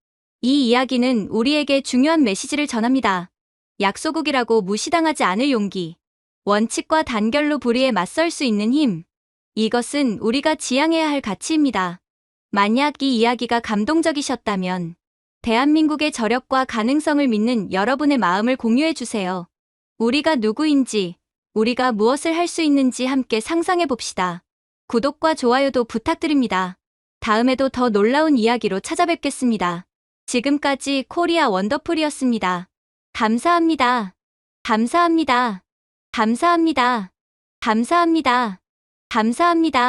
이 이야기는 우리에게 중요한 메시지를 전합니다. 약소국이라고 무시당하지 않을 용기. 원칙과 단결로 불의에 맞설 수 있는 힘. 이것은 우리가 지향해야 할 가치입니다. 만약 이 이야기가 감동적이셨다면 대한민국의 저력과 가능성을 믿는 여러분의 마음을 공유해 주세요. 우리가 누구인지, 우리가 무엇을 할 수 있는지 함께 상상해 봅시다. 구독과 좋아요도 부탁드립니다. 다음에도 더 놀라운 이야기로 찾아뵙겠습니다. 지금까지 코리아 원더풀이었습니다. 감사합니다. 감사합니다. 감사합니다. 감사합니다. 감사합니다.